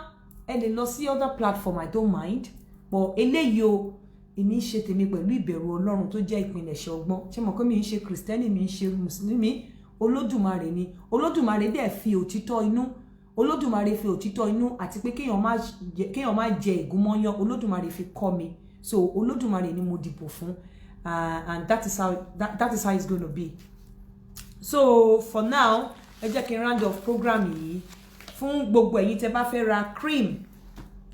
ẹ lè lọ sí other platform I don't mind but eléyìí o èmi ń ṣe tèmi pẹ̀lú ìbẹ̀rù Ọlọ́run tó jẹ́ ìpilẹ̀ṣẹ̀ ọgbọ́n ṣé mo kọ́ mi ń ṣe Kristẹni mi ń ṣe Mùsùlùmí Olódùmarè ni Olódùmarè dẹ̀ fi òtítọ́ inú Olódùmarè fi òtítọ́ inú àti pé kéèyàn má jẹ ìgúnmọ́yán Olódùmarè fi kọ́ mi so Olódùmarè ni mo dìbò fún and that is how it's going to be so for now ẹ jẹ́ kí n round off program yìí fún gbogbo ẹ̀yin tẹ́ bá fẹ́ ra cream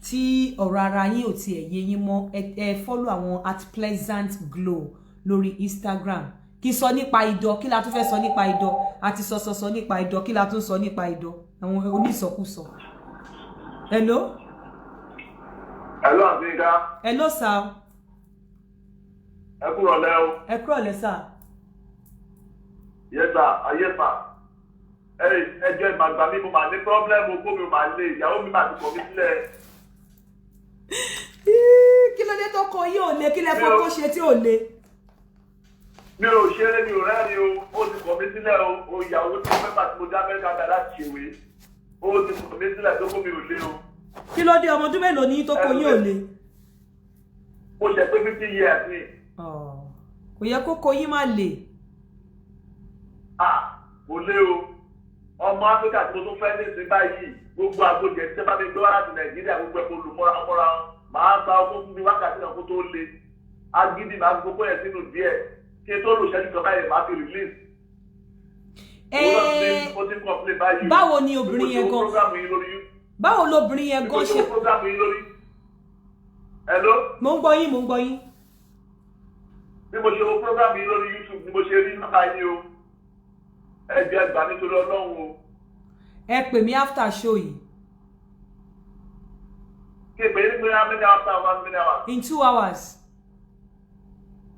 tí ọ̀rọ̀ ara yín ò tiẹ̀ yé yín mọ́ ẹ follow àwọn @pleasantglow lórí Instagram kí sọ nípa idọ̀ kí la tún fẹ́ sọ nípa idọ̀ àti sọ nípa idọ̀ kí la tún sọ nípa idọ̀ àwọn onísọkúsọ. Hello Àbíyínká. Hello sir. Ẹ kúrọ̀lẹ́ o. Ẹ kúrọ̀lẹ́ sir. Yes sir. Ẹ jẹ́ ìgbàgbà mi mo máa ní pọ́blẹ́mù ogún mi máa lé ìyàwó mi máa ti kọ̀ mí sílẹ̀. Kí ló dé tó kọ yí ò lé kí lẹ fọ́ kó ṣe tí ò lé. Mi ò ṣeré mi ò rẹ́rìn o ó ti kọ̀ mí sílẹ̀ o ìyàwó tí mo fẹ́ bá ti mo dá Amẹ́ríkà gbà láti ṣèwé ó ti kọ̀ mí sílẹ̀ tó kó mi ò lé o. Kí ló dé ọmọ ọdún mélòó ní tó kọ yí ò lé. Mo ṣe pé 50 years ni. Kò yẹ kó kọ yí má lè. Kò lé o ọmọ Áfíríkà tí mo tún fẹ́ ní ìsìn báyìí gbogbo agbójẹ tí bá mi gbé wá láti Nàìjíríà gbogbo ẹ̀kọ́ olùmọ́ra máa ń sa ọkọ̀ fún mi wákàtí náà kó tó le agídí máa gbogbo ẹ̀ sínú díẹ̀ kí n tó lò ṣẹ́jú kan báyìí máa fi release. Báwo ni obìnrin yẹn gan báwo lobìnrin yẹn gan ṣe. Hello. Mo ń gbọ́ yín. Bí mo ṣe wo program yìí lórí YouTube ni mo ṣe rí nípa yín o. Ẹ jẹ́ ẹgbàá nítorí Ọlọ́run o. Ẹ pè mí after show yìí. Kí n pè é ní how many hours? In 2 hours.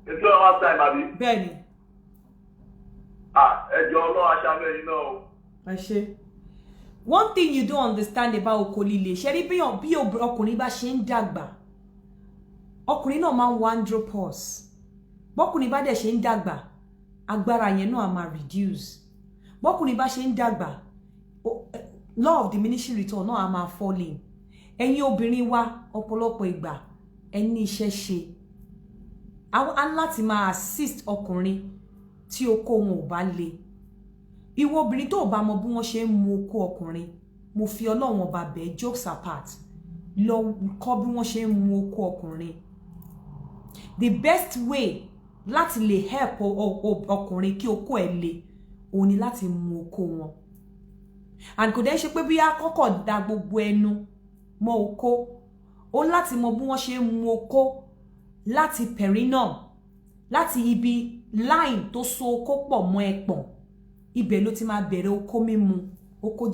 In 2 hours time àbí? Bẹ́ẹ̀ni. Ẹ jọ̀ọ́ Ọlọ́run aṣáájú ẹ̀yin náà o. Ẹ ṣé. One thing you don't understand about oko líle ṣe rí bí ọkùnrin bá ṣe ń dàgbà ọkùnrin náà máa ń wá andropause bọ́kùnrin bá dẹ̀ ṣe ń dàgbà agbára yẹn náà máa reduce bọ́kùnrin bá ṣe ń dàgbà law of diminishing return náà máa fall in ẹ̀yin obìnrin wa ọ̀pọ̀lọpọ̀ ìgbà ẹni iṣẹ́ ṣe àwọn láti máa assist ọkùnrin tí okó wọn ò bá le ìwọ obìnrin tó bá mọ bí wọ́n ṣe ń mú okó ọkùnrin mo fi Ọlọ́run ọba bẹ́ẹ̀ jokes apart lọ kọ́ bí wọ́n ṣe ń mú okó ọkùnrin the best way láti lè help ọkùnrin kí okó ẹ̀ le òun ni láti mú okó wọn and kò dẹ̀ ṣe pé bí àkọ́kọ́ da gbogbo ẹnu mọ́ oko ó láti mọ bí wọ́n ṣe mú oko láti perineum láti ibi line tó so oko pọ̀ mọ́ ẹpọ̀n ibẹ̀ ló ti máa bẹ̀rẹ̀ oko mímu oko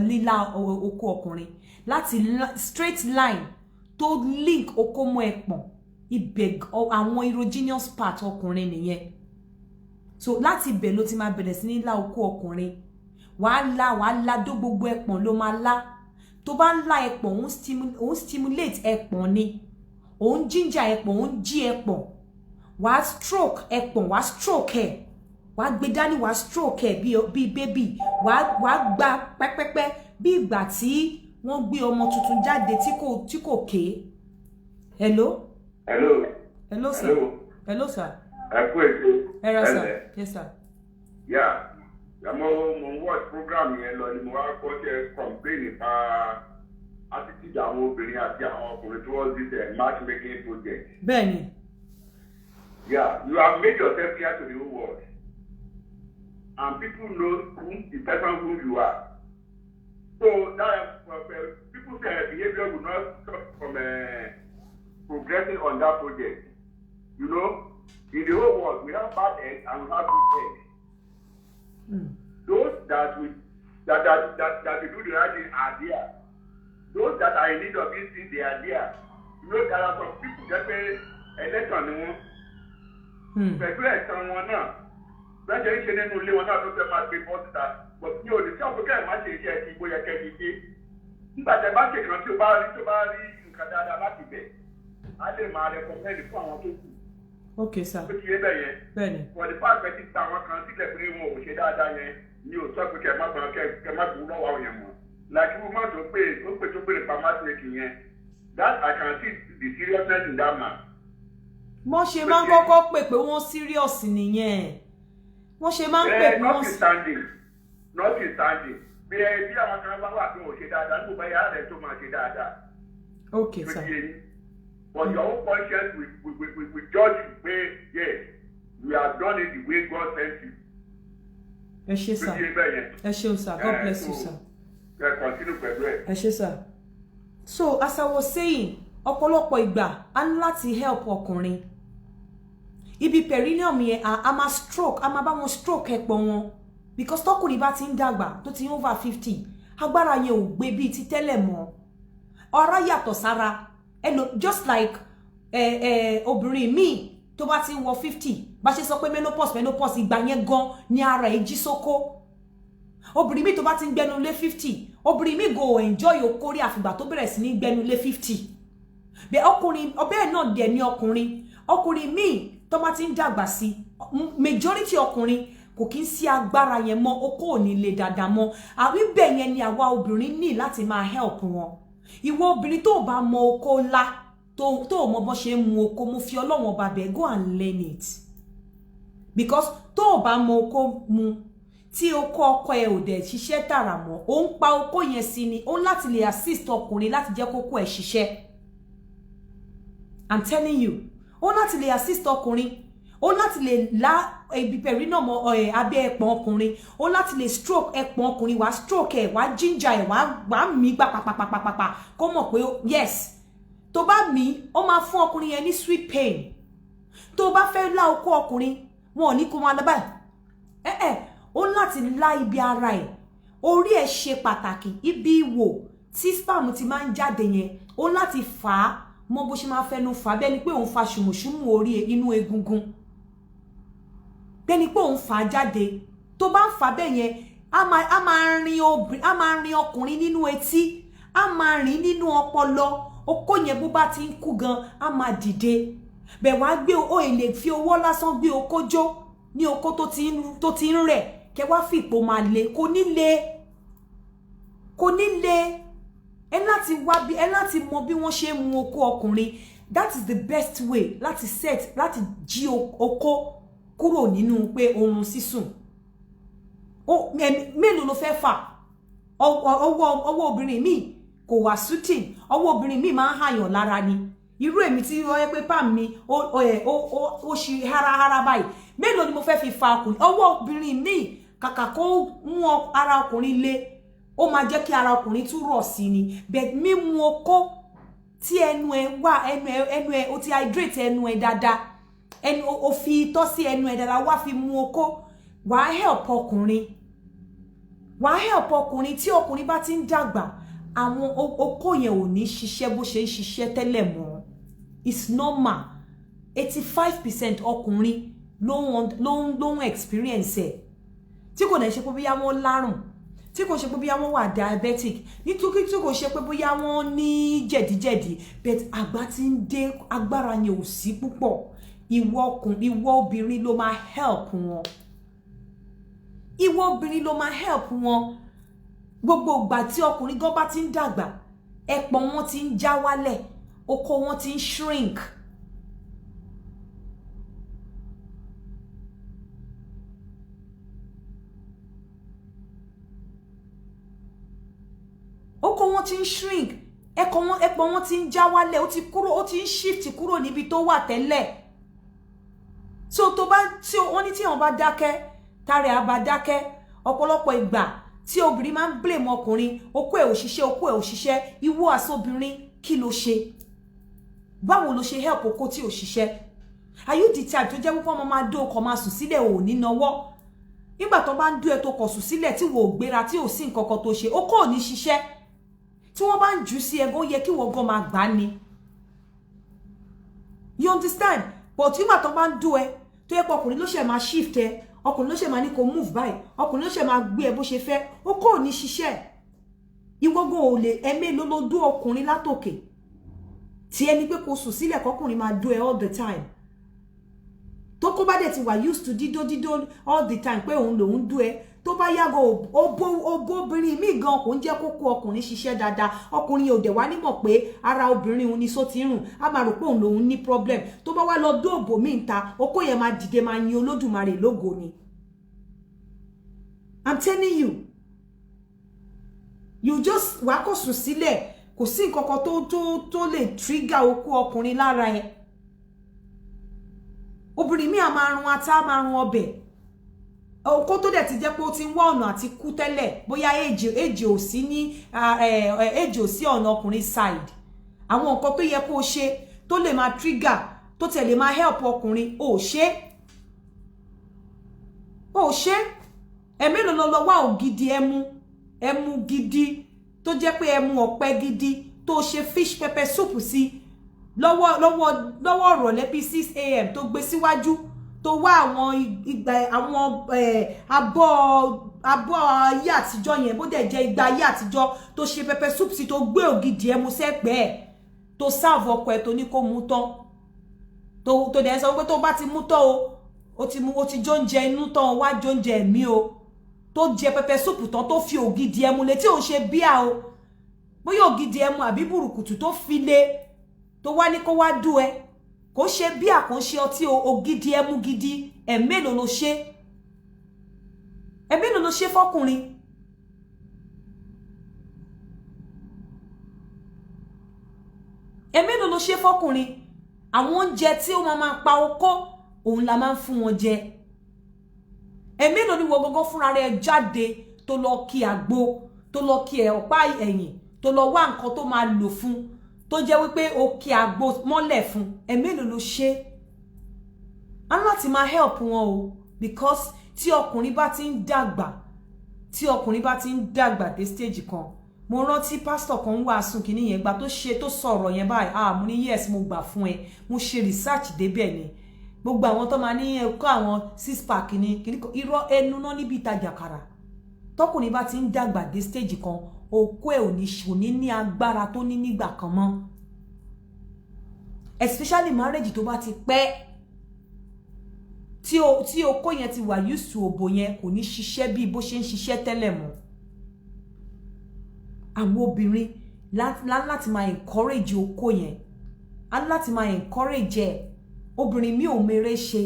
lílá oko ọkùnrin láti straight line tó link oko mọ́ ẹpọ̀n ibẹ̀ àwọn erogenous part ọkùnrin nìyẹn so láti ibẹ̀ ló ti máa bẹ̀rẹ̀ sí ní lá oko ọkùnrin wàá lá dó gbogbo ẹpọ̀n ló máa lá tó bá ń lá ẹpọ̀n òun stimulate ẹpọ̀n ni òun ginger ẹpọ̀n òun jí ẹpọ̀n wàá stroke ẹpọ̀n wàá stroke ẹ̀ wàá gbé dání wàá stroke ẹ̀ bí baby wàá gba pẹ́pẹ́pẹ́ bí ìgbà tí wọ́n gbé ọmọ tuntun jáde tí kò ké. Hello sir. Hello sir. Ẹ kú ètò. Hello sir. Yes sir. Yeah. Mo watch program yẹn lọ ni mo wá kọ́ jẹ́ complain nípa attitude àwọn obìnrin àti àwọn ọkùnrin towards this matchmaking project. Bẹ́ẹ̀ni. Yeah, you have made yourself clear to the whole world. And people know the person who you are. So that people's behavior will not stop from progressing on that project. You know, in the whole world, we have bad eggs and we have good eggs. Those that will do the right thing are there. Those that are in need of this thing, they are there. You know, there are some people that pay election ni wọn. Pẹ̀lú ẹ̀sán wọn náà, lọ́jọ́ ìṣe nínú ilé wọn náà ló fẹ́ máa gbé bọ́sítà. Ní òní tí ọ̀pọ̀ kẹ́ẹ̀ má ṣe iṣẹ́ ti bóyá kẹ́ẹ̀ ṣe. Nígbà tí ẹ bá ṣe kan tí o bá rí nǹkan dáadáa láti bẹ̀, á lè máa rẹ̀kọ̀mẹ́ndì fún àwọn tó kù. Okay sir. Ó ti yé bẹ́ẹ̀ yẹn. Bẹ́ẹ̀ni. For the fact that ti ta àwọn kan sílẹ̀ pé wọn ò ṣe dáadáa yẹn ni ò sọ pé kẹ́ má gbọ́ lọ́wọ́ àwọn yẹn mọ́. Like woman tó pè tó pèrè pa matchmaking yẹn, that I can see the seriousness in that man. Wọ́n ṣe máa ń kọ́kọ́ pè pé wọ́n serious nìyẹn. Wọ́n ṣe máa ń pè pé wọ́n notwithstanding. Bí àwọn kan bá wà pé ò ṣe dáadáa, nígbà bá yàrá rẹ̀ tó máa ṣe dáadáa. Okay sir. But your own conscience will judge you pé yes, you have done it the way God sent you. Ẹ ṣé sir. Ẹ ṣé sir. God bless you sir. Continue pẹ̀lú ẹ̀. Ẹ ṣé sir. So as I was saying, ọ̀pọ̀lọpọ̀ ìgbà a ní láti help ọkùnrin. Ibi perineum yẹn a máa stroke, a máa bá wọn stroke ẹpọ̀n wọn. Because tọkùnrin bá ti ń dàgbà tó ti ń over 50, agbára yẹn ò gbé bíi ti tẹ́lẹ̀ mọ́. Ọ̀rá yàtọ̀ sára. Just like obìnrin míì tó bá ti ń wọ 50, bá ṣe sọ pé menopause ìgbà yẹn gan ni ara ẹ̀ jí sóko. Obìnrin míì tó bá ti ń gbẹnu lé 50, obìnrin míì go enjoy okó rí àfìgbà tó bẹ̀rẹ̀ sí ní gbẹnu lé 50. Bẹ́ẹ̀ ọkùnrin ọbẹ̀ náà dẹ̀ ní ọkùnrin míì tó bá ti ń dàgbà sí, majority ọkùnrin kò kí ń sí agbára yẹn mọ́, okó ò ní lè dáadáa mọ́. Àbí bẹ́ẹ̀ yẹn ni àwa obìnrin ní láti máa help wọn. Ìwọ obìnrin tó bá mọ oko ńlá tó mọ bó ṣe mú oko, mo fi Ọlọ́run ọba bẹ̀, go and learn it. Because tó bá mọ oko mu tí oko ọkọ ẹ ò dẹ̀ ṣiṣẹ́ tààrà mọ́, ó ń pa oko yẹn sí ni, ó láti lè assist ọkùnrin láti jẹ́ kókó ẹ̀ ṣiṣẹ́. I'm telling you, ó láti lè assist ọkùnrin, ó láti lè lá ibi perineum abẹ́ ẹpọ̀n ọkùnrin, ó láti lè stroke ẹpọ̀n ọkùnrin, wá stroke ẹ̀, wá ginger ẹ̀, wá mí pàpàpàpàpà kó mọ̀ pé yes, tó bá mí ó máa fún ọkùnrin yẹn ní sweet pain. Tó bá fẹ́ lá okó ọkùnrin, wọn ò ní kó máa lọ báyìí. Ó láti lá ibi ara ẹ̀, orí ẹ̀ ṣe pàtàkì, ibi ìwò tí sperm ti máa ń jáde yẹn, ó láti fà á mọ bó ṣe máa fẹnu fà bẹ́ẹ̀ ni pé òun fa ṣùmùṣùmù orí inú egungun. Bẹ́ẹ̀ni pé òun fà jáde, tó bá ń fà bẹ́ẹ̀ yẹn a máa rin ọkùnrin nínú etí, a máa rìn nínú ọpọlọ, okó yẹn bó bá ti ń kú gan a máa dìde. Bẹ́ẹ̀ wá gbé o lè fi owó lásán gbé okó jó ní okó tó ti ń rẹ̀, kẹ́ wá fi ipò máa le, kò ní le. Ẹ láti mọ bí wọ́n ṣe mú okó ọkùnrin. That is the best way láti jí okó kúrò nínú pé oorun sísùn. Mélòó ló fẹ́ fà? Ọwọ́ obìnrin míì kò wà suiting, ọwọ́ obìnrin míì máa ń hàyàn lára ni. Irú èmi tí ó yẹ pé pàm mi ó ṣe háráhárá báyìí. Mélòó ni mo fẹ́ fi fa ọkùnrin? Ọwọ́ obìnrin míì kàkà kó mú ara ọkùnrin le, ó máa jẹ́ kí ara ọkùnrin tún rọ̀ sí ni but mímu okó tí ẹnu ẹ wà ẹnu ẹ ó ti hydrate ẹnu ẹ dáadáa ẹnu ó fi itọ́ sí ẹnu ẹ dáadáa wá fi mu okó wàá help ọkùnrin tí ọkùnrin bá ti ń dàgbà àwọn okó yẹn ò ní ṣiṣẹ́ bó ṣe ń ṣiṣẹ́ tẹ́lẹ̀ mọ́ it's normal 85% ọkùnrin ló ń experience ẹ̀ tí kò dẹ̀ ṣe pé bóyá wọ́n lárùn tí kò ṣe pé bóyá wọ́n wà diabetic nítorí tí kò ṣe pé bóyá wọ́n ní jẹ̀díjẹ̀dí but àgbà ti ń dé agbára yẹn ò sí púpọ̀ ìwọ obìnrin ló máa help wọn ìwọ obìnrin ló máa help wọn gbogbo ìgbà tí ọkùnrin gan bá ti ń dàgbà ẹpọ̀n wọn ti ń já wálẹ̀ okó wọn ti ń shrink okó wọn ti ń shrink ẹpọ̀n wọn ti ń já wálẹ̀ ó ti ń shift kúrò níbi tó wà tẹ́lẹ̀ so tó bá tí wọ́n ní tí wọ́n bá dákẹ́ tààrẹ àbá dákẹ́ ọ̀pọ̀lọpọ̀ ìgbà tí obìnrin máa ń blame ọkùnrin okó ẹ̀ ò ṣiṣẹ́ ìwọ àsobìnrin kí ló ṣe báwo ló ṣe help okó tí ò ṣiṣẹ́ are you the type tó jẹ́ wípé ọmọ máa dó ọkọ̀ máa sùn sílẹ̀ ò ní nawọ́ nígbà tó bá ń dó ẹ tó kọ̀ sùn sílẹ̀ tí wò ó gbéra tí ò sí nǹkan kan tó ṣe okó ò ní ṣiṣẹ́ tí wọ́n bá ń jù sí ẹgbẹ́ ó yẹ kí wọ́n gan máa gbá ni you understand but nígbà tó bá ń dó ẹ tó yẹ pé ọkùnrin ló ṣe máa shift ẹ ọkùnrin ló ṣe máa ní kó move báyìí ọkùnrin ló ṣe máa gbé ẹ bó ṣe fẹ́ ó kò ní ṣiṣẹ́ ìwọ́gbọ́n ò lè ẹ̀mẹ́ ló dó ọkùnrin látòkè tí ẹni pé kò sùn sílẹ̀ kọkùnrin máa dó ẹ all the time tó kó bá dẹ̀ ti wà used to dídó all the time pé òun lòun dó ẹ tó bá yàgò obìnrin míì gan kò ń jẹ́ kókó ọkùnrin ṣiṣẹ́ dáadáa ọkùnrin ò dẹ̀ wá nímọ̀ pé ara obìnrin òun ni só ti rùn á máa rò pé òun lòun ní problem tó bá wá lọ dóòbò míì ń ta okó yẹn máa dìde máa yin Olódùmarè lógo ni I'm telling you just wá kó sùn sílẹ̀ kò sí nǹkan kan tó lè trigger okó ọkùnrin lára ẹ obìnrin míì á máa run ata á máa run ọbẹ̀ okó tó dẹ̀ ti jẹ́ pé ó ti ń wá ọ̀nà àti kú tẹ́lẹ̀ bóyá èjì ò sí ní èjì ò sí ọ̀nà ọkùnrin side àwọn nǹkan tó yẹ kó o ṣe tó lè máa trigger tó tẹ̀lé máa help ọkùnrin ò ṣe ẹ̀mélòó lọ wá ògidì ẹmu gidi tó jẹ́ pé ẹmu ọ̀pẹ gidi tó ṣe fish pepper soup sí lọ́wọ́ ìrọ̀lẹ́ bíi 6 a.m. tó gbé síwájú tó wá àwọn abọ́ ayé àtijọ́ yẹn bó dẹ̀ jẹ́ igba ayé àtijọ́ tó ṣe pepper soup sí tó gbé ògidì ẹmu sẹ́gbẹ̀ẹ́ tó serve ọkọ ẹ̀ tó ní kó mú tán tó dẹ̀ sọ pé tó bá ti mú tán o ti jóúnjẹ inú tán wá jóúnjẹ ẹ̀mí o tó jẹ pepper soup tán tó fi ògidì ẹmu lé tí ò ń ṣe bíà o bóyá ògidì ẹmu àbí burúkutu tó fi lé tó wá ní kó wá dú ẹ kò ṣe bíà kò ṣe ọtí ògidì ẹmu gidi ẹ̀mélòó ló ṣe fọ́kùnrin ẹ̀mélòó ló ṣe fọ́kùnrin àwọn oúnjẹ tí ó máa pa okó òun la máa ń fún wọn jẹ ẹ̀mélòó ni wọ́n gọ́gọ́ fúnra rẹ̀ jáde tó lọ kí àgbo tó lọ kí ọ̀pá ẹ̀yìn tó lọ wá nǹkan tó máa lò fún tó jẹ́ wípé ó kí àgbo mọ́lẹ̀ fún ẹ̀mélòó ló ṣe á láti máa help wọn o because tí ọkùnrin bá ti ń dàgbà dé stage kan mo rántí pastor kan wàásù kìíní yẹn gba tó sọ̀rọ̀ yẹn báyìí mo ní yes mo gbà fún ẹ mo ṣe research débẹ̀ ni gbogbo àwọn tó máa ní ẹ̀kọ́ àwọn 6-pack ní irọ́ ẹnu náà níbi ìtajà kàrà tọkùnrin bá ti ń dàgbà dé stage kan okó ẹ̀ ò ní agbára tó ní nígbà kan mọ́ especially marriage tó bá ti pẹ́ tí okó yẹn ti wà used to òbò yẹn kò ní ṣiṣẹ́ bí bó ṣe ń ṣiṣẹ́ tẹ́lẹ̀ mọ́ àwọn obìnrin láti máa encourage okó yẹn láti máa encourage ẹ̀ obìnrin mi ò mèrè ṣe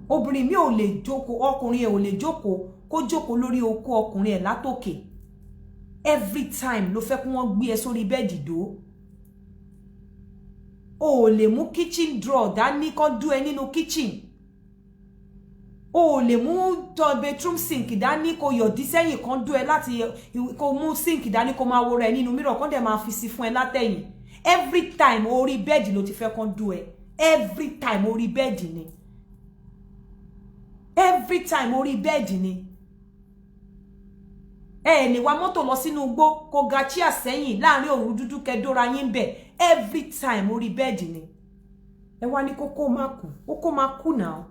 obìnrin mi ò lè jókòó ọkùnrin ẹ̀ ò lè jókòó kó jókòó lórí okó ọkùnrin ẹ̀ látòkè every time ló fẹ́ kí wọ́n gbé ẹ sórí bẹ́ẹ̀dì dó o ò lè mú kitchen drawer dání kó dú ẹ nínú kitchen o lè mú to bedroom sink dání kó yọ̀dí sẹ́yìn kan dú ẹ láti kó mú sink dání kó máa wo rẹ̀ nínú mirror kan dẹ̀ máa fi sí fún ẹ látẹ̀yìn every time orí bẹ́ẹ̀dì ló ti fẹ́ kan dú ẹ every time orí bẹ́ẹ̀dì ni every time orí bẹ́ẹ̀dì ni ní wa mọ́tò lọ sínú igbó kó ga chia sẹ́yìn láàrin òru dúdú kẹdóra yín bẹ̀ every time orí bẹ́ẹ̀dì ni ẹ wá ní kókó má kú náà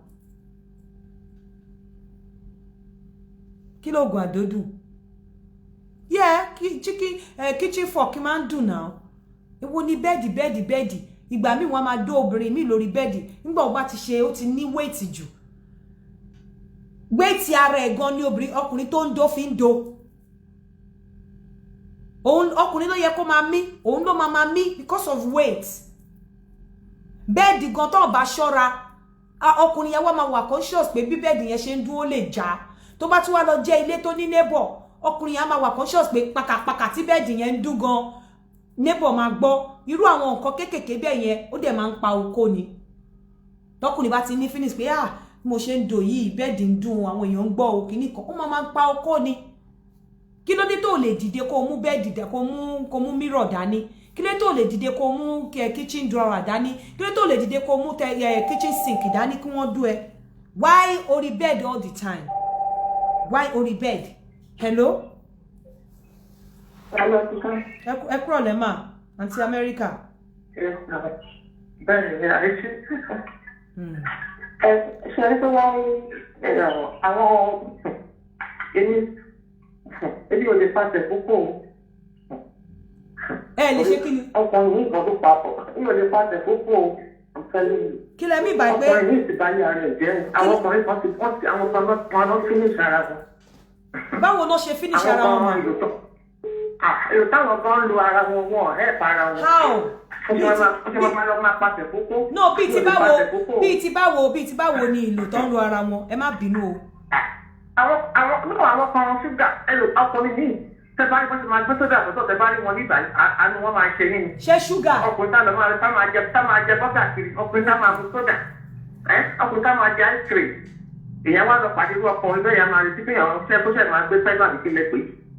kí ló gùn àdódù kitchen fork máa ń dùn náà èwo ni bẹ́ẹ̀dì ìgbà míì wọ́n máa dó obìnrin míì lórí bẹ́ẹ̀dì nígbà ó bá ti ṣe ó ti ní wéètì jù wéètì ara ẹ̀ gan ni ọkùnrin tó ń dó fi ń do ọkùnrin ló yẹ kó máa mí òun ló máa mí because of weight bẹ́ẹ̀dì gan tó bá ṣọ́ra ọkùnrin yẹn wá máa wà conscious pé bí bẹ́ẹ̀dì yẹn ṣe ń dún ó lè já tó bá tún wá lọ jẹ́ ilé tó ní neighbor ọkùnrin yẹn máa wà conscious pé pàkàpàkà tí bẹ́ẹ̀dì yẹn ń dún gan neighbor máa gbọ́ irú àwọn nǹkan kéékèèké bẹ́ẹ̀ yẹn ó dẹ̀ máa ń pa oko ni tọkùnrin bá ti ní finish pé mo ṣe ń dò yìí bẹ́ẹ̀dì ń dún àwọn èèyàn ń gbọ́ òkìní kan ó máa ń pa oko ni kí ló dé tó lè dìde kó mú bẹ́ẹ̀dì kó mú mirror dání kí ló dé tó lè dìde kó mú kitchen drawer dání kí ló dé tó lè dìde kó mú kitchen sink dání kí wọ́n dú ẹ why orí bed all the time why orí bed hello ẹ kúrò lẹ́mà àǹtí Amẹ́ríkà. bẹ́ẹ̀ ni àìsí ṣe tó wáyé àwọn èmi ò lè pàṣẹ púpọ̀ lè ṣe kí ni. ọkùnrin ní ìkan tó papọ̀ èmi ò lè pàṣẹ púpọ̀ kí lẹ mí bá pé ọkùnrin ní ìsìnbáyé ara ẹ̀ jẹ́ àwọn ọkùnrin kan ti wọ́n ti àwọn kan lọ finish ara wọn. báwo ló ṣe finish ara wọn mọ́. èrò táwọn kan ń lo ara wọn wọn help ara wọn. how no bíi ti báwo ni ìlò tó ń lo ara wọn ẹ má bínú o. àwọn kan ṣúgà ọkùnrin ní tẹ́bárí wọ́n ti máa gbé sódà àtọ́tọ́ tẹ́bárí wọn nígbà àánú wọn máa ṣe yín ni. ṣé ṣúgà. ọkùnrin tá máa jẹ bọ́tà kiri ọkùnrin tá máa mu sódà ọkùnrin tá máa jẹ ice cream èèyàn wá lọ pàdé irú ọkùnrin bẹ́ẹ̀ yẹn máa retí pé àwọn ṣẹ́ kó ṣẹ̀ máa gbé pẹ́gbà ní kílẹ̀ pé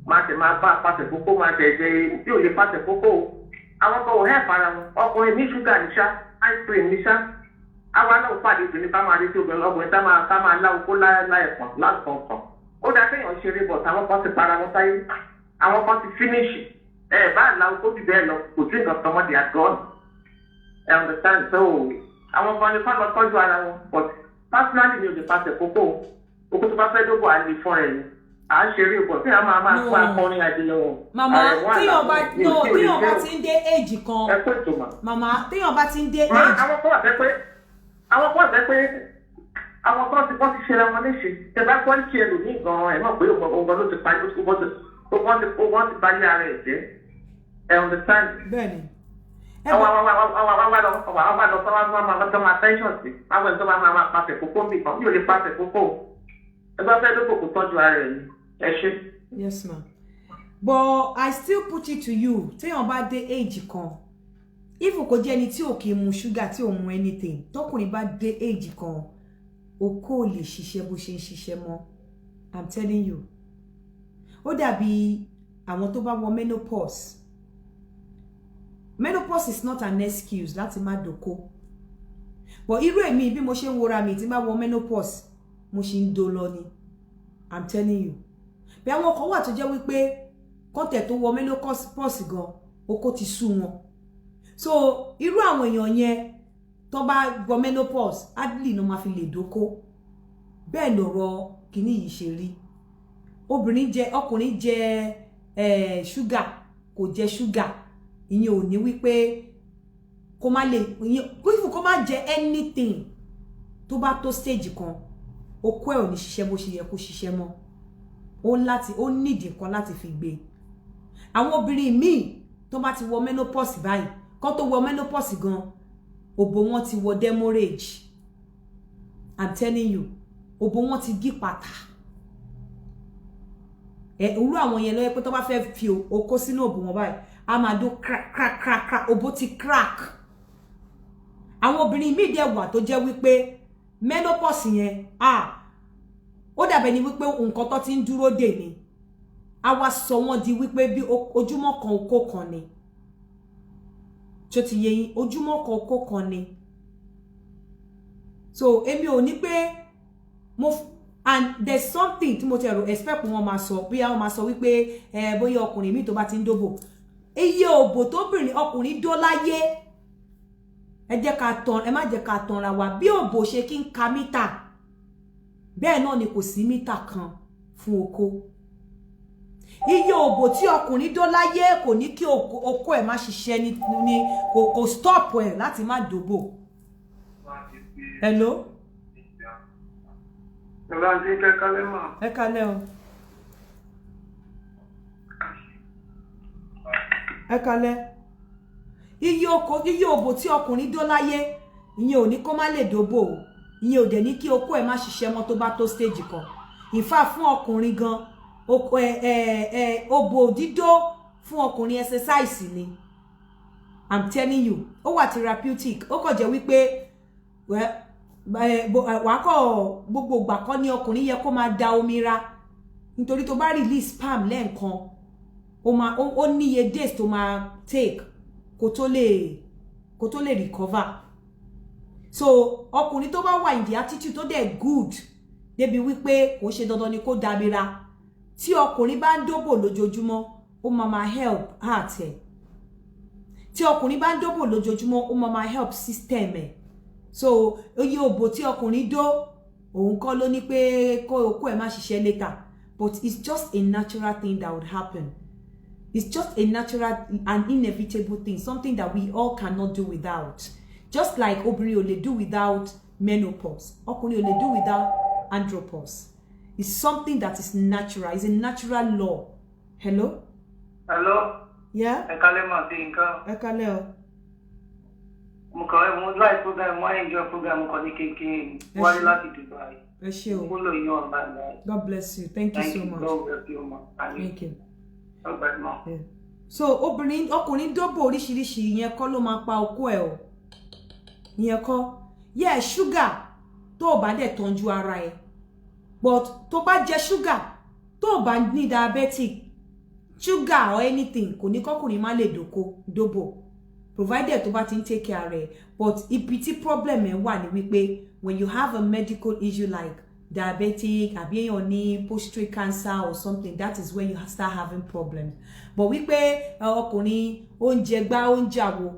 máa tẹ̀ máa bá pàṣẹ kókó máa tẹ̀ jẹ bí ò lè pàṣẹ kókó àwọn kan ò hẹ́ẹ̀ fara wọn ọkùnrin ní ṣúgà ní ṣá ice cream ní ṣá àwa náà pàdé obìnrin ká máa retí obìnrin ọkùnrin ká máa lá okó láẹ̀kan láǹkan ó dá kéèyàn ṣeré bọ̀ táwọn kan ti para wọn sáyé àwọn kan ti finish bá la okó jù bẹ́ẹ̀ lọ kò sí nǹkan kan mọ́ di àgọ́ọ̀nù understand so àwọn kan ní kọ́ lọ tọ́jú ara wọn but personally mi ò lè pàṣẹ kókó okó tó bá fẹ́ dógò à ń lè fún ẹ̀ ni à ń ṣeré bọ̀ tí a máa kó akọrin àdéhùn wọn. màmá téèyàn bá ti ń dé éèjì kan ẹ pé tòmà. màmá téèyàn bá ti ń dé éèjì. àwọn kan wà fẹ́ pé àwọn kan ti ṣe ra wọn léṣe tẹ bá kọ́ ní kí ẹlòmíì gan-an ẹ̀ mọ̀ pé ògbọ́n ló ti parí wọ́n ti parí ara ẹ̀ jẹ́ ẹ̀ understand. bẹ́ẹ̀ni. àwọn lọ sọ máa pension sí àwọn ẹ̀ tó máa pàṣẹ kókó mi kan mi ò lè pàṣẹ kókó ẹgbẹ́ fẹ́ lóko kò tọ́jú ara ẹ̀ ni ẹ ṣe. yes ma but I still put it to you téèyàn bá dé age kan even kò jẹ́ ẹni tí ò kì í mu ṣúgà tí ò mu anything tọkùnrin bá dé age kan okó lè ṣiṣẹ́ bó ṣe ń ṣiṣẹ́ mọ́ I'm telling you ó dàbí àwọn tó bá wọ menopause is not an excuse láti má dòkó but irú èmi bí mo ṣe ń wora mi tí bá wọ menopause mo ṣì ń do lọ ni I'm telling you bí àwọn kan wà tó jẹ́ wípé kọ́ńtẹ̀ tó wọ menopause gan okó ti sú wọn so irú àwọn èèyàn yẹn tó bá wọ menopause adley ló máa fi lè dóko bẹ́ẹ̀ lọ̀rọ̀ kìíní yìí ṣe rí ọkùnrin jẹ ṣúgà kò jẹ ṣúgà ìyẹn ò ní wípé kó má jẹ anything tó bá tó stage kan okó ẹ̀ ò ní ṣiṣẹ́ bó ṣe yẹ kó ṣiṣẹ́ mọ́ ó nídìí nǹkan láti fi gbé àwọn obìnrin míì tó bá ti wọ menopause báyìí kó tó wọ menopause gan òbò wọn ti wọ demorage I'm telling you òbò wọn ti gí pàtà òwúrọ̀ àwọn yẹn lọ́yẹ́ pé tó bá fẹ́ fi okó sínú òbò wọn báyìí a máa dún crack òbò ti crack àwọn obìnrin míì dẹ̀ wà tó jẹ́ wípé menopause yẹn ó dàbẹ̀ ni wípé nǹkan tó ti ń dúró dè ni a wá sọ wọ́n di wípé bí ojúmọ́ kan okó kan ni tó ti yé yín ojúmọ́ kan okó kan ni so èmi ò ní pé and there's something tí mo ti ẹ̀rọ expect wọn máa sọ bí àwọn máa sọ wípé bóyá ọkùnrin mi tó bá ti ń dóbò iye òbò tóbìnrin ọkùnrin dó láyé ẹ má jẹ́ ká tanra wa bí òbò ṣe kí ń ka mítà bẹ́ẹ̀ náà ni kò sí mítà kan fún oko iye òbò tí ọkùnrin dó láyé kò ní kí oko ẹ̀ má ṣiṣẹ́ ní kò stop ẹ̀ láti má dóbò. Hello. Ẹ kálẹ́ o. Ẹ kálẹ́. Iye òbò tí ọkùnrin dó láyé ìyẹn ò ní kó má lè dóbò o ìyẹn ò dẹ̀ ní kí okó ẹ̀ má ṣiṣẹ́ mọ́ tó bá tó stage kan ìfà fún ọkùnrin gan òbò dídó fún ọkùnrin exercise ni I'm telling you ó wà therapeutic ó kàn jẹ́ wípé wàá kọ́ gbogbo ìgbà kan ní ọkùnrin yẹ kó máa da omi ra nítorí tó bá release sperm lẹ́ẹ̀kan ó níye days tó máa take kó tó lè recover so ọkùnrin tó bá wà in the attitude tó dẹ̀ good débi wípé kò ṣe dandan ni kó dábìra tí ọkùnrin bá ń dóbò lójoojúmọ́ ó máa help heart ẹ̀ tí ọkùnrin bá ń dóbò lójoojúmọ́ ó máa help system ẹ̀ so oye òbò tí ọkùnrin dó òun kọ́ ló ní pé kó okó ẹ̀ má ṣiṣẹ́ later but it's just a natural thing that would happen. It's just a natural and inevitable thing, something that we all cannot do without. Just like obìnrin ò lè do without menopause, ọkùnrin ò lè do without andropause. It's something that is natural, it's a natural law. Hello? Hello? Yeah? Ẹ kálẹ́ mà sí nǹkan. Ẹ kálẹ́ o. Mo like program, mo enjoy program kan ní kékeré wálé láti Dubai. Ẹ ṣé o. Mo lò yín online. God bless you. Thank you so much. God bless you, ma. Thank you. Yeah. So ọkùnrin dóbò oríṣiríṣi ìyẹn kọ́ ló máa pa okó ẹ̀ o ìyẹn kọ́ yeah sugar tó bá dẹ̀ tọ́jú ara ẹ̀ but tó bá jẹ sugar tó bá ní diabetic sugar or anything kò ní kọ́kùnrin má lè dóbò provided tó bá ti ń take care rẹ̀ but ibi tí problem ẹ̀ wà ní wípé when you have a medical issue like diabetic àbí èèyàn ní prostate cancer or something that is when you start having problems but wípé ọkùnrin oúnjẹ gbá oúnjẹ àwo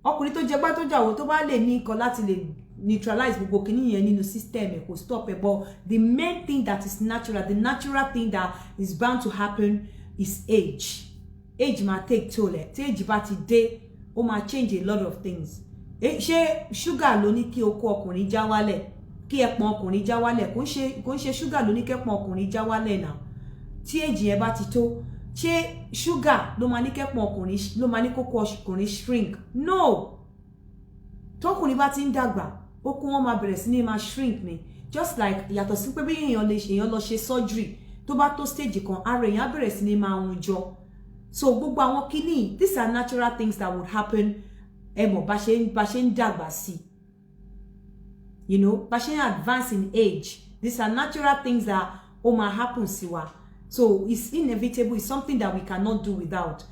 ọkùnrin tó jẹ gbá tó jàwó tó bá lè ní nǹkan láti lè neutralize gbogbo kìíní yẹn nínú system ẹ kò stop ẹ but the main thing that is natural the natural thing that is bound to happen is age máa take toll ẹ tí age bá ti dé ó máa change a lot of things ṣé sugar ló ní kí okó ọkùnrin já wálẹ̀ kí ẹpọ̀n ọkùnrin já wálẹ̀ kò ń ṣe ṣúgà ló ní kẹ́pọ̀n ọkùnrin já wálẹ̀ náà tí èjì ẹ bá ti tó ṣé ṣúgà ló máa ní kẹ́pọ̀n ọkùnrin ló máa ní kókó ọkùnrin shrink no tọkùnrin bá ti ń dàgbà okó wọn máa bẹ̀rẹ̀ sí ní máa shrink ni just like yàtọ̀ sí pé bí èèyàn lọ ṣe surgery tó bá tó stage kan ara èèyàn á bẹ̀rẹ̀ sí ní máa hun jọ so gbogbo àwọn kíní these are natural things that would happen ẹ mọ̀ bá ṣe ń dàgbà sí you know but she advance in age these are natural things that might happen siwa so it's inevitable it's something that we cannot do without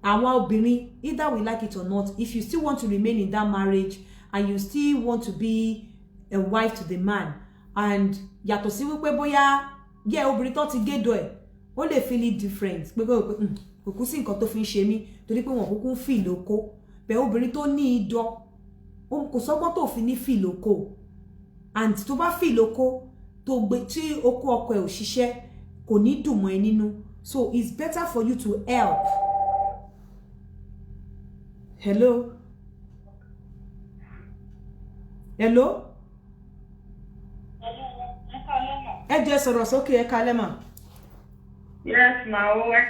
àwọn obìnrin either we like it or not if you still want to remain in that marriage and you still want to be a wife to the man and yàtọ̀ sí wípé bóyá yẹ obìnrin tó ti gédọ̀ ẹ̀ ó lè feel it different pé kò kú sí nǹkan tó fi ń ṣe mí torí pé wọn kúkú ń feel oko bẹ́ẹ̀ obìnrin tó ní idọ̀ kò sọ́gbọ́n tó fi ní feel oko and tó bá feel oko tó gbé tí oko ọkọ ẹ̀ ò ṣiṣẹ́ kò ní dùn mọ́ ẹ nínú so it's better for you to help. Hello? Ẹ jẹ́ sọ̀rọ̀ sókè ẹ kálẹ́ mà. Yes ma o ẹ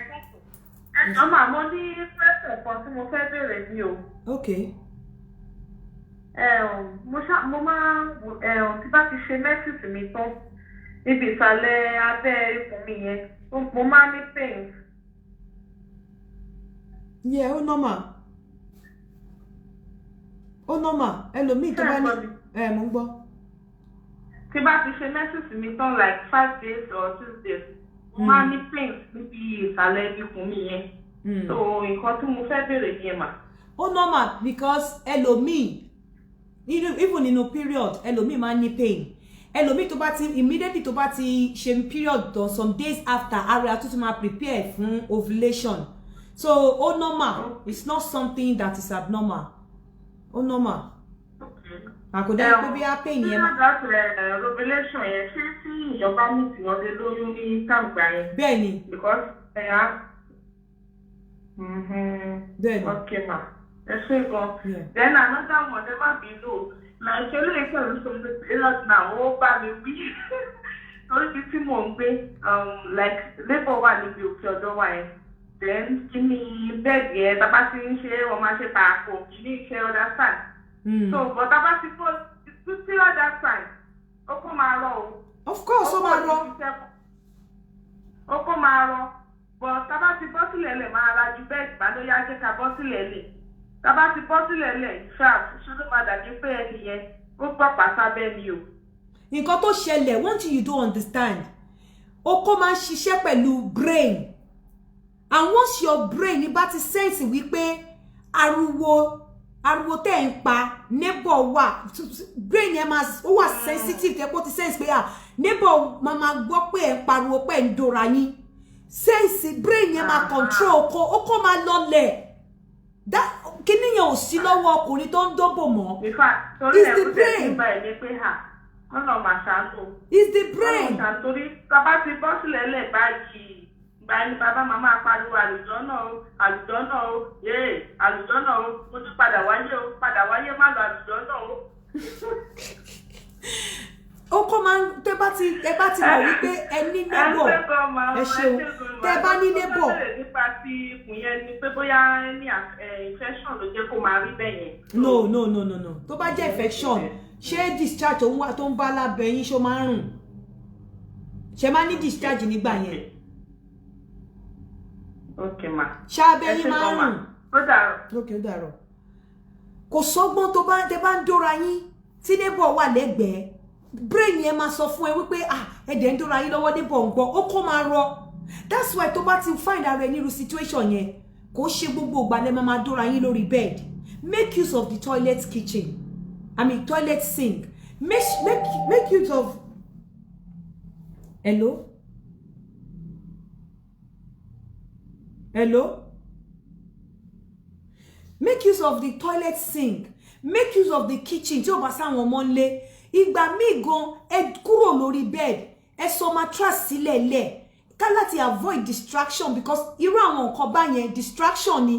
ọmọ àmọ́ ní pẹ́sẹ̀ kan tí mo fẹ́ bèèrè ní o. Okay. Mo máa tí bá ti ṣe mẹ́sìsì mi tán níbi ìsàlẹ̀ abẹ́ ikùn mi yẹn mo máa ní pain. Yeah, ó normal. Ó normal. Ẹlòmíì tó bá ní mo ń gbọ́. tí bá ti ṣe menses mi tán like 5 days or 6 days máa ní pains níbi ìsàlẹ̀ ikùn mi yẹn so nǹkan tí mo fẹ́ bèrè yẹn mà. ó normal because ẹlòmíì even nínú period ẹlòmíì máa ń ní pain ẹlòmíì tó bá ti immediately tó bá ti ṣe period or some days after ara tó ti máa prepare fún ovulation so ó normal it's not something that is abnormal ó normal àkódá pé bí a pain yẹn. that revelation yẹn ṣé tí ìjọba ní ìtìyàn lé lóyún ní kàǹgbà yẹn. bẹ́ẹ̀ni. because bẹ́ẹ̀ni. okay ma ẹ ṣe gan. then another one ẹ má bínú na ìṣẹ̀lẹ̀ ìṣẹ̀lẹ̀ ìṣẹ̀lẹ̀ ìṣẹ̀lẹ̀ náà ó bá mi wí torí bí tí mò ń gbé like labour wà níbi òkè ọ̀dọ́ wa yẹn then kí ni bẹ́ẹ̀dì yẹn tá a bá ti ń ṣe wọ́n máa ṣe pàápọ̀ kì ní ìṣe understand. so but tá a bá ti kó still other time ó kó máa rọ o. of course ó máa rọ. ó kó máa rọ but tá a bá ti bọ́ sílẹ̀ lẹ̀ máa ra ju bẹ́ẹ̀dì bá ló yá jẹ́ ká bọ́ sílẹ̀ lẹ̀ tá a bá ti bọ́ sílẹ̀ lẹ̀ ṣáà máa dàbí pé ẹni yẹn ó pàpà sábẹ́ ni o. nǹkan tó ṣẹlẹ̀ one thing you don't understand oko máa ń ṣiṣẹ́ pẹ̀lú brain and once your brain bá ti sense wípé ariwo tẹ́ ń pa neighbor wà brain yẹn máa ó wà sensitive tẹ́ kó ti sense pé neighbor máa gbọ́ pé ẹ̀ ń pariwo pé ẹ̀ ń dora yín sense brain yẹn máa control oko máa lọlẹ̀ kíní yẹn ò sí lọ́wọ́ ọkùnrin tó ń dóbò mọ́. it's the brain. it's the brain. torí bàbá ti bọ́ sílẹ̀ lẹ̀ báyìí gba ni bàbá màmá pariwo àlùjọ náà o yéè àlùjọ náà o mo tún padà wáyé má lọ àlùjọ náà o. ó kọ́ máa ń tẹ́ bá ti mọ̀ wípé ẹ ní neighbor ẹ ṣeun tẹ́ bá ní neighbor. nípa ti ikùn yẹn ni pé bóyá ní infection ló jẹ́ kó máa rí bẹ́ẹ̀ yẹn. no tó bá jẹ́ infection ṣé discharge tó ń bá lábẹ́ yín ṣó máa ń rùn ṣe máa ní discharge nígbà yẹn. okay ma. ṣáàbẹ̀ yín máa ń rùn. ó dàrọ̀. ó dàrọ̀. kò sọ́gbọ́n tó bá tẹ́ bá ń dóra yín tí neighbor wà lẹ́gbẹ̀ẹ́ brain yẹn máa sọ fún ẹ wípé ẹ̀dẹ̀ ń dóra yín lọ́wọ́ neighbor ń gbọ́ ó kó máa rọ that's why tó bá ti find ara ẹ nírú situation yẹn kò ṣe gbogbo ìgbà lẹ́ máa dóra yín lórí bed make use of the toilet kitchen toilet sink make use of hello make use of the toilet sink make use of the kitchen tí o bá sáwọn ọmọ ńlé ìgbà míì gan ẹ kúrò lórí bed ẹ sọ mattress sílẹ̀ lẹ̀ ká láti avoid distraction because irú àwọn nǹkan báyẹn distraction ni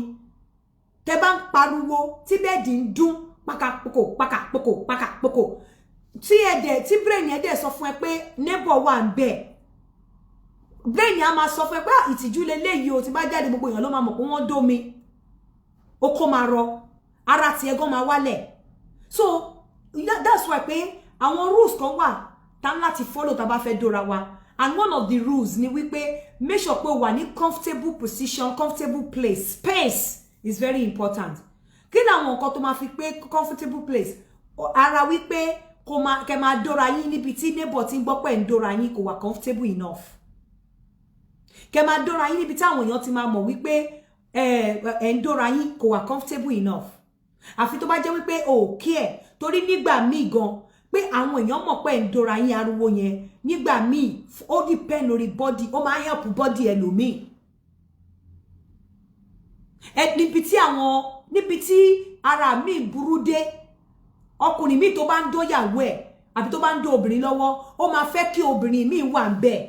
tẹ́ bá ń pariwo tí bẹ́ẹ̀dì ń dún pákàpọ̀kò tí brain yẹn dẹ̀ sọ fún ẹ pé neighbor wà ń bẹ̀ brain yẹn á máa sọ fún ẹ pé ìtìjú leléyìí o tí bá jáde gbogbo èèyàn ló máa mọ̀ pé wọ́n dó mi ó kó máa rọ ara tiẹ̀ gan máa wálẹ̀ so that's why pé àwọn rules kan wà tá ń láti follow tá bá fẹ́ dóra wa and one of the rules ni wípé make sure pé wà ní comfortable position comfortable place space is very important kí ni àwọn nǹkan tó máa fi pé comfortable place ara wípé kẹ́ máa dóra yín níbi tí neighbor ti ń gbọ́ pé ń dóra yín kò wà comfortable enough kẹ́ máa dóra yín níbi tí àwọn èèyàn ti máa mọ̀ wípé ń dóra yín kò wà comfortable enough àfi tó bá jẹ́ wípé o care torí nígbà míì gan pé àwọn èèyàn mọ̀ pé ń dóra yín ariwo yẹn nígbà míì ó depend lórí body ó máa help body ẹlòmíì níbi tí ara mi burú dé ọkùnrin mi tó bá ń dóyàwó ẹ̀ àbí tó bá ń dó obìnrin lọ́wọ́ ó máa fẹ́ kí obìnrin mi wà ń bẹ̀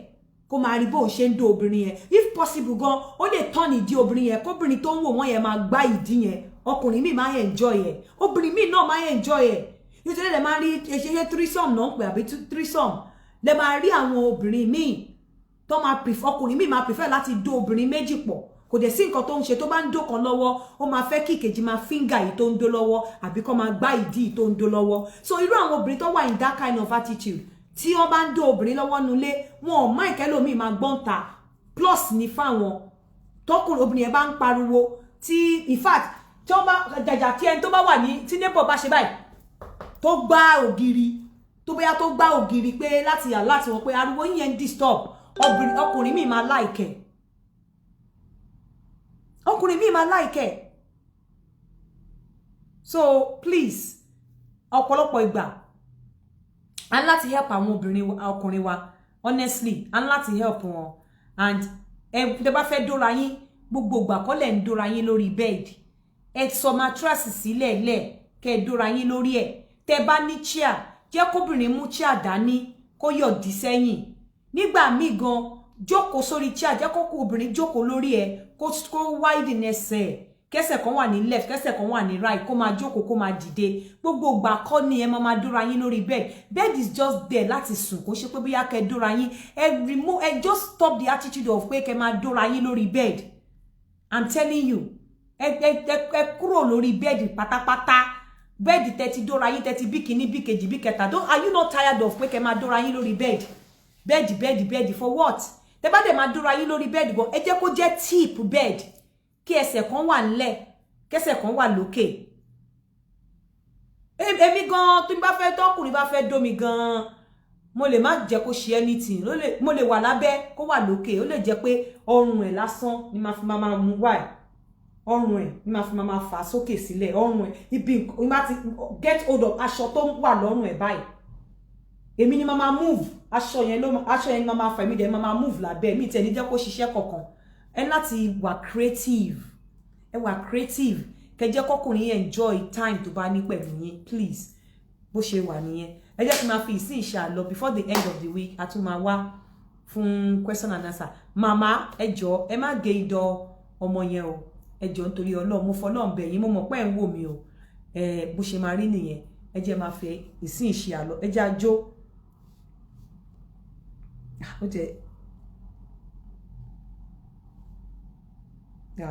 kó máa rí bó ṣe ń dó obìnrin yẹn if possible gan ó lè turn ìdí obìnrin yẹn kóbìnrin tó ń wò wọ́n yẹn máa gbá ìdí yẹn ọkùnrin mi máa enjoy ẹ̀ obìnrin mi náà máa enjoy ẹ̀ nítorí lè máa rí ṣe threesome náà pé àbí threesome lè máa rí àwọn obìnrin mi tó máa prefer ọkùnrin mi máa prefer láti dó obìnrin méjì pọ̀ kò dẹ̀ sí nǹkan tó ń ṣe tó bá ń dó kan lọ́wọ́ ó máa fẹ́ kí ìkejì máa finger yìí tó ń dó lọ́wọ́ àbí kó máa gbá ìdí yìí tó ń dó lọ́wọ́ so irú àwọn obìnrin tó wà in that kind of attitude tí wọ́n bá ń dó obìnrin lọ́wọ́ nulẹ̀ wọn ò má ìkẹ́lòmíì máa gbọ́n ta plus ní fáwọn tọkùnrin obìnrin yẹn bá ń pariwo tí in fact tí wọ́n bá jàjà tí ẹni tó bá wà ní tí neighbor bá ṣe báyìí tó gbá ògiri tó bóyá tó gbá ògiri pé láti wọn pé ariwo yẹn disturb ọkùnrin mi máa like ọkùnrin mi máa like so please ọ̀pọ̀lọpọ̀ ìgbà a ní láti help àwọn ọkùnrin wa honestly a ní láti help wọn and tẹ́ bá fẹ́ dóra yín gbogbo ìgbà kọ́ lẹ̀ ń dóra yín lórí bed ẹ sọ mattress sílẹ̀ lẹ̀ kẹ́ dóra yín lórí ẹ̀ tẹ́ bá ní chair jẹ́ kóbìnrin mú chair dání kó yọ̀dí sẹ́yìn nígbà míì gan jókòó sórí chair jẹ́ kó obìnrin jókòó lórí ẹ̀ kó widen ẹsẹ̀ kẹ́sẹ̀ kan wà ní left kẹ́sẹ̀ kan wà ní right kó máa jókòó kó máa dìde gbogbo ìgbà kọ́ ni ẹ máa dóra yín lórí bed is just there láti sùn kó ṣe pé bóyá kẹ́ dóra yín ẹ just stop the attitude of pé kẹ́ máa dóra yín lórí bed I'm telling you ẹ kúrò lórí bed pátápátá bed tẹ́tí dóra yín tẹ́tí bí kíní bí kejì bí kẹta are you not tired of pé kẹ́ máa dóra yín lórí bed for what tẹ́ bá dẹ̀ máa dóra yín lórí bed gan ẹ jẹ́ kó jẹ́ tip bed kí ẹsẹ̀ kan wà nílẹ̀ kẹ́sẹ̀ kan wà lókè èmi gan tó bá fẹ́ tọkùnrin bá fẹ́ dómi gan mo lè má jẹ́ kó ṣe anything mo lè wà lábẹ́ kó wà lókè ó lè jẹ́ pé ọrùn ẹ̀ lásán ni máa fi máa mú wá ọrùn ẹ̀ ni máa fi máa fà sókè sílẹ̀ ọrùn ẹ̀ ibi má ti get hold of aṣọ tó wà lọ́rùn ẹ̀ báyìí èmi ni máa move aṣọ yẹn ni máa fà mí dẹ̀ máa move lábẹ́ mi tẹ̀ ní jẹ́ kó ṣiṣẹ́ kankan ẹ láti wà creative kẹ́ jẹ́ kọ́kùnrin enjoy time tó bá ní pẹ̀lú yín please bó ṣe wà nìyẹn ẹ jẹ́ kí n máa fi ìsìn ìṣàlọ before the end of the week a tún máa wá fún question and answer màmá ẹ jọ̀ọ́ ẹ má gé idọ̀ ọmọ yẹn o ẹ jọ̀ọ́ nítorí Ọlọ́run mo fọlọ́run bẹ̀ yín mo mọ̀ pé ẹ̀ ń wò mí o bó ṣe máa rí nìyẹn ẹ jẹ́ máa fi ìsìn ìṣàlọ ẹ jẹ́ àjò ó jẹ́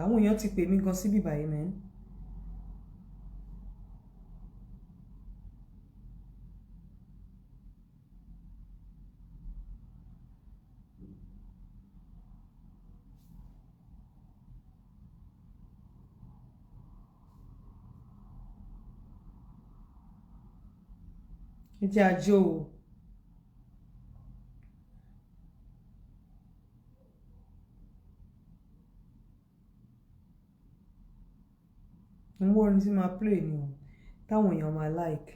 àwọn èèyàn ti pè mí gan síbí báyìí mẹ́rin. Ẹ jẹ́ àjò o. Mo wọ́n ní sí máa play ni o táwọn èèyàn máa like.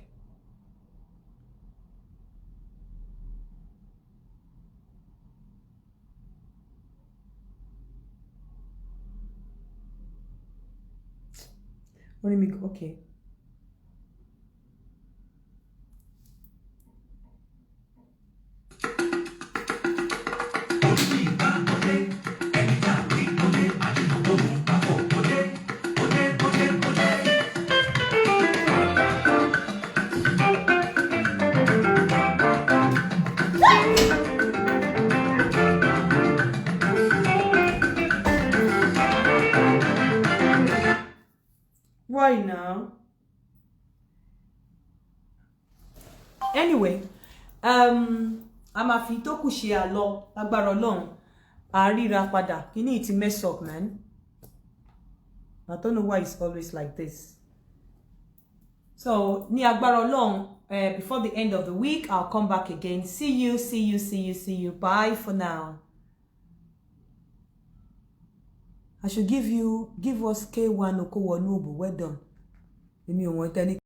Wọ́n ní mi okay. Why now? Anyway, a máa fi tó kù ṣe àlọ lágbára Ọlọ́run a ríra padà kíní it mess up man. I don't know why it's always like this. So ní agbára Ọlọ́run before the end of the week I'll come back again. See you. Bye for now. I should give us K1 Okowonu, well done.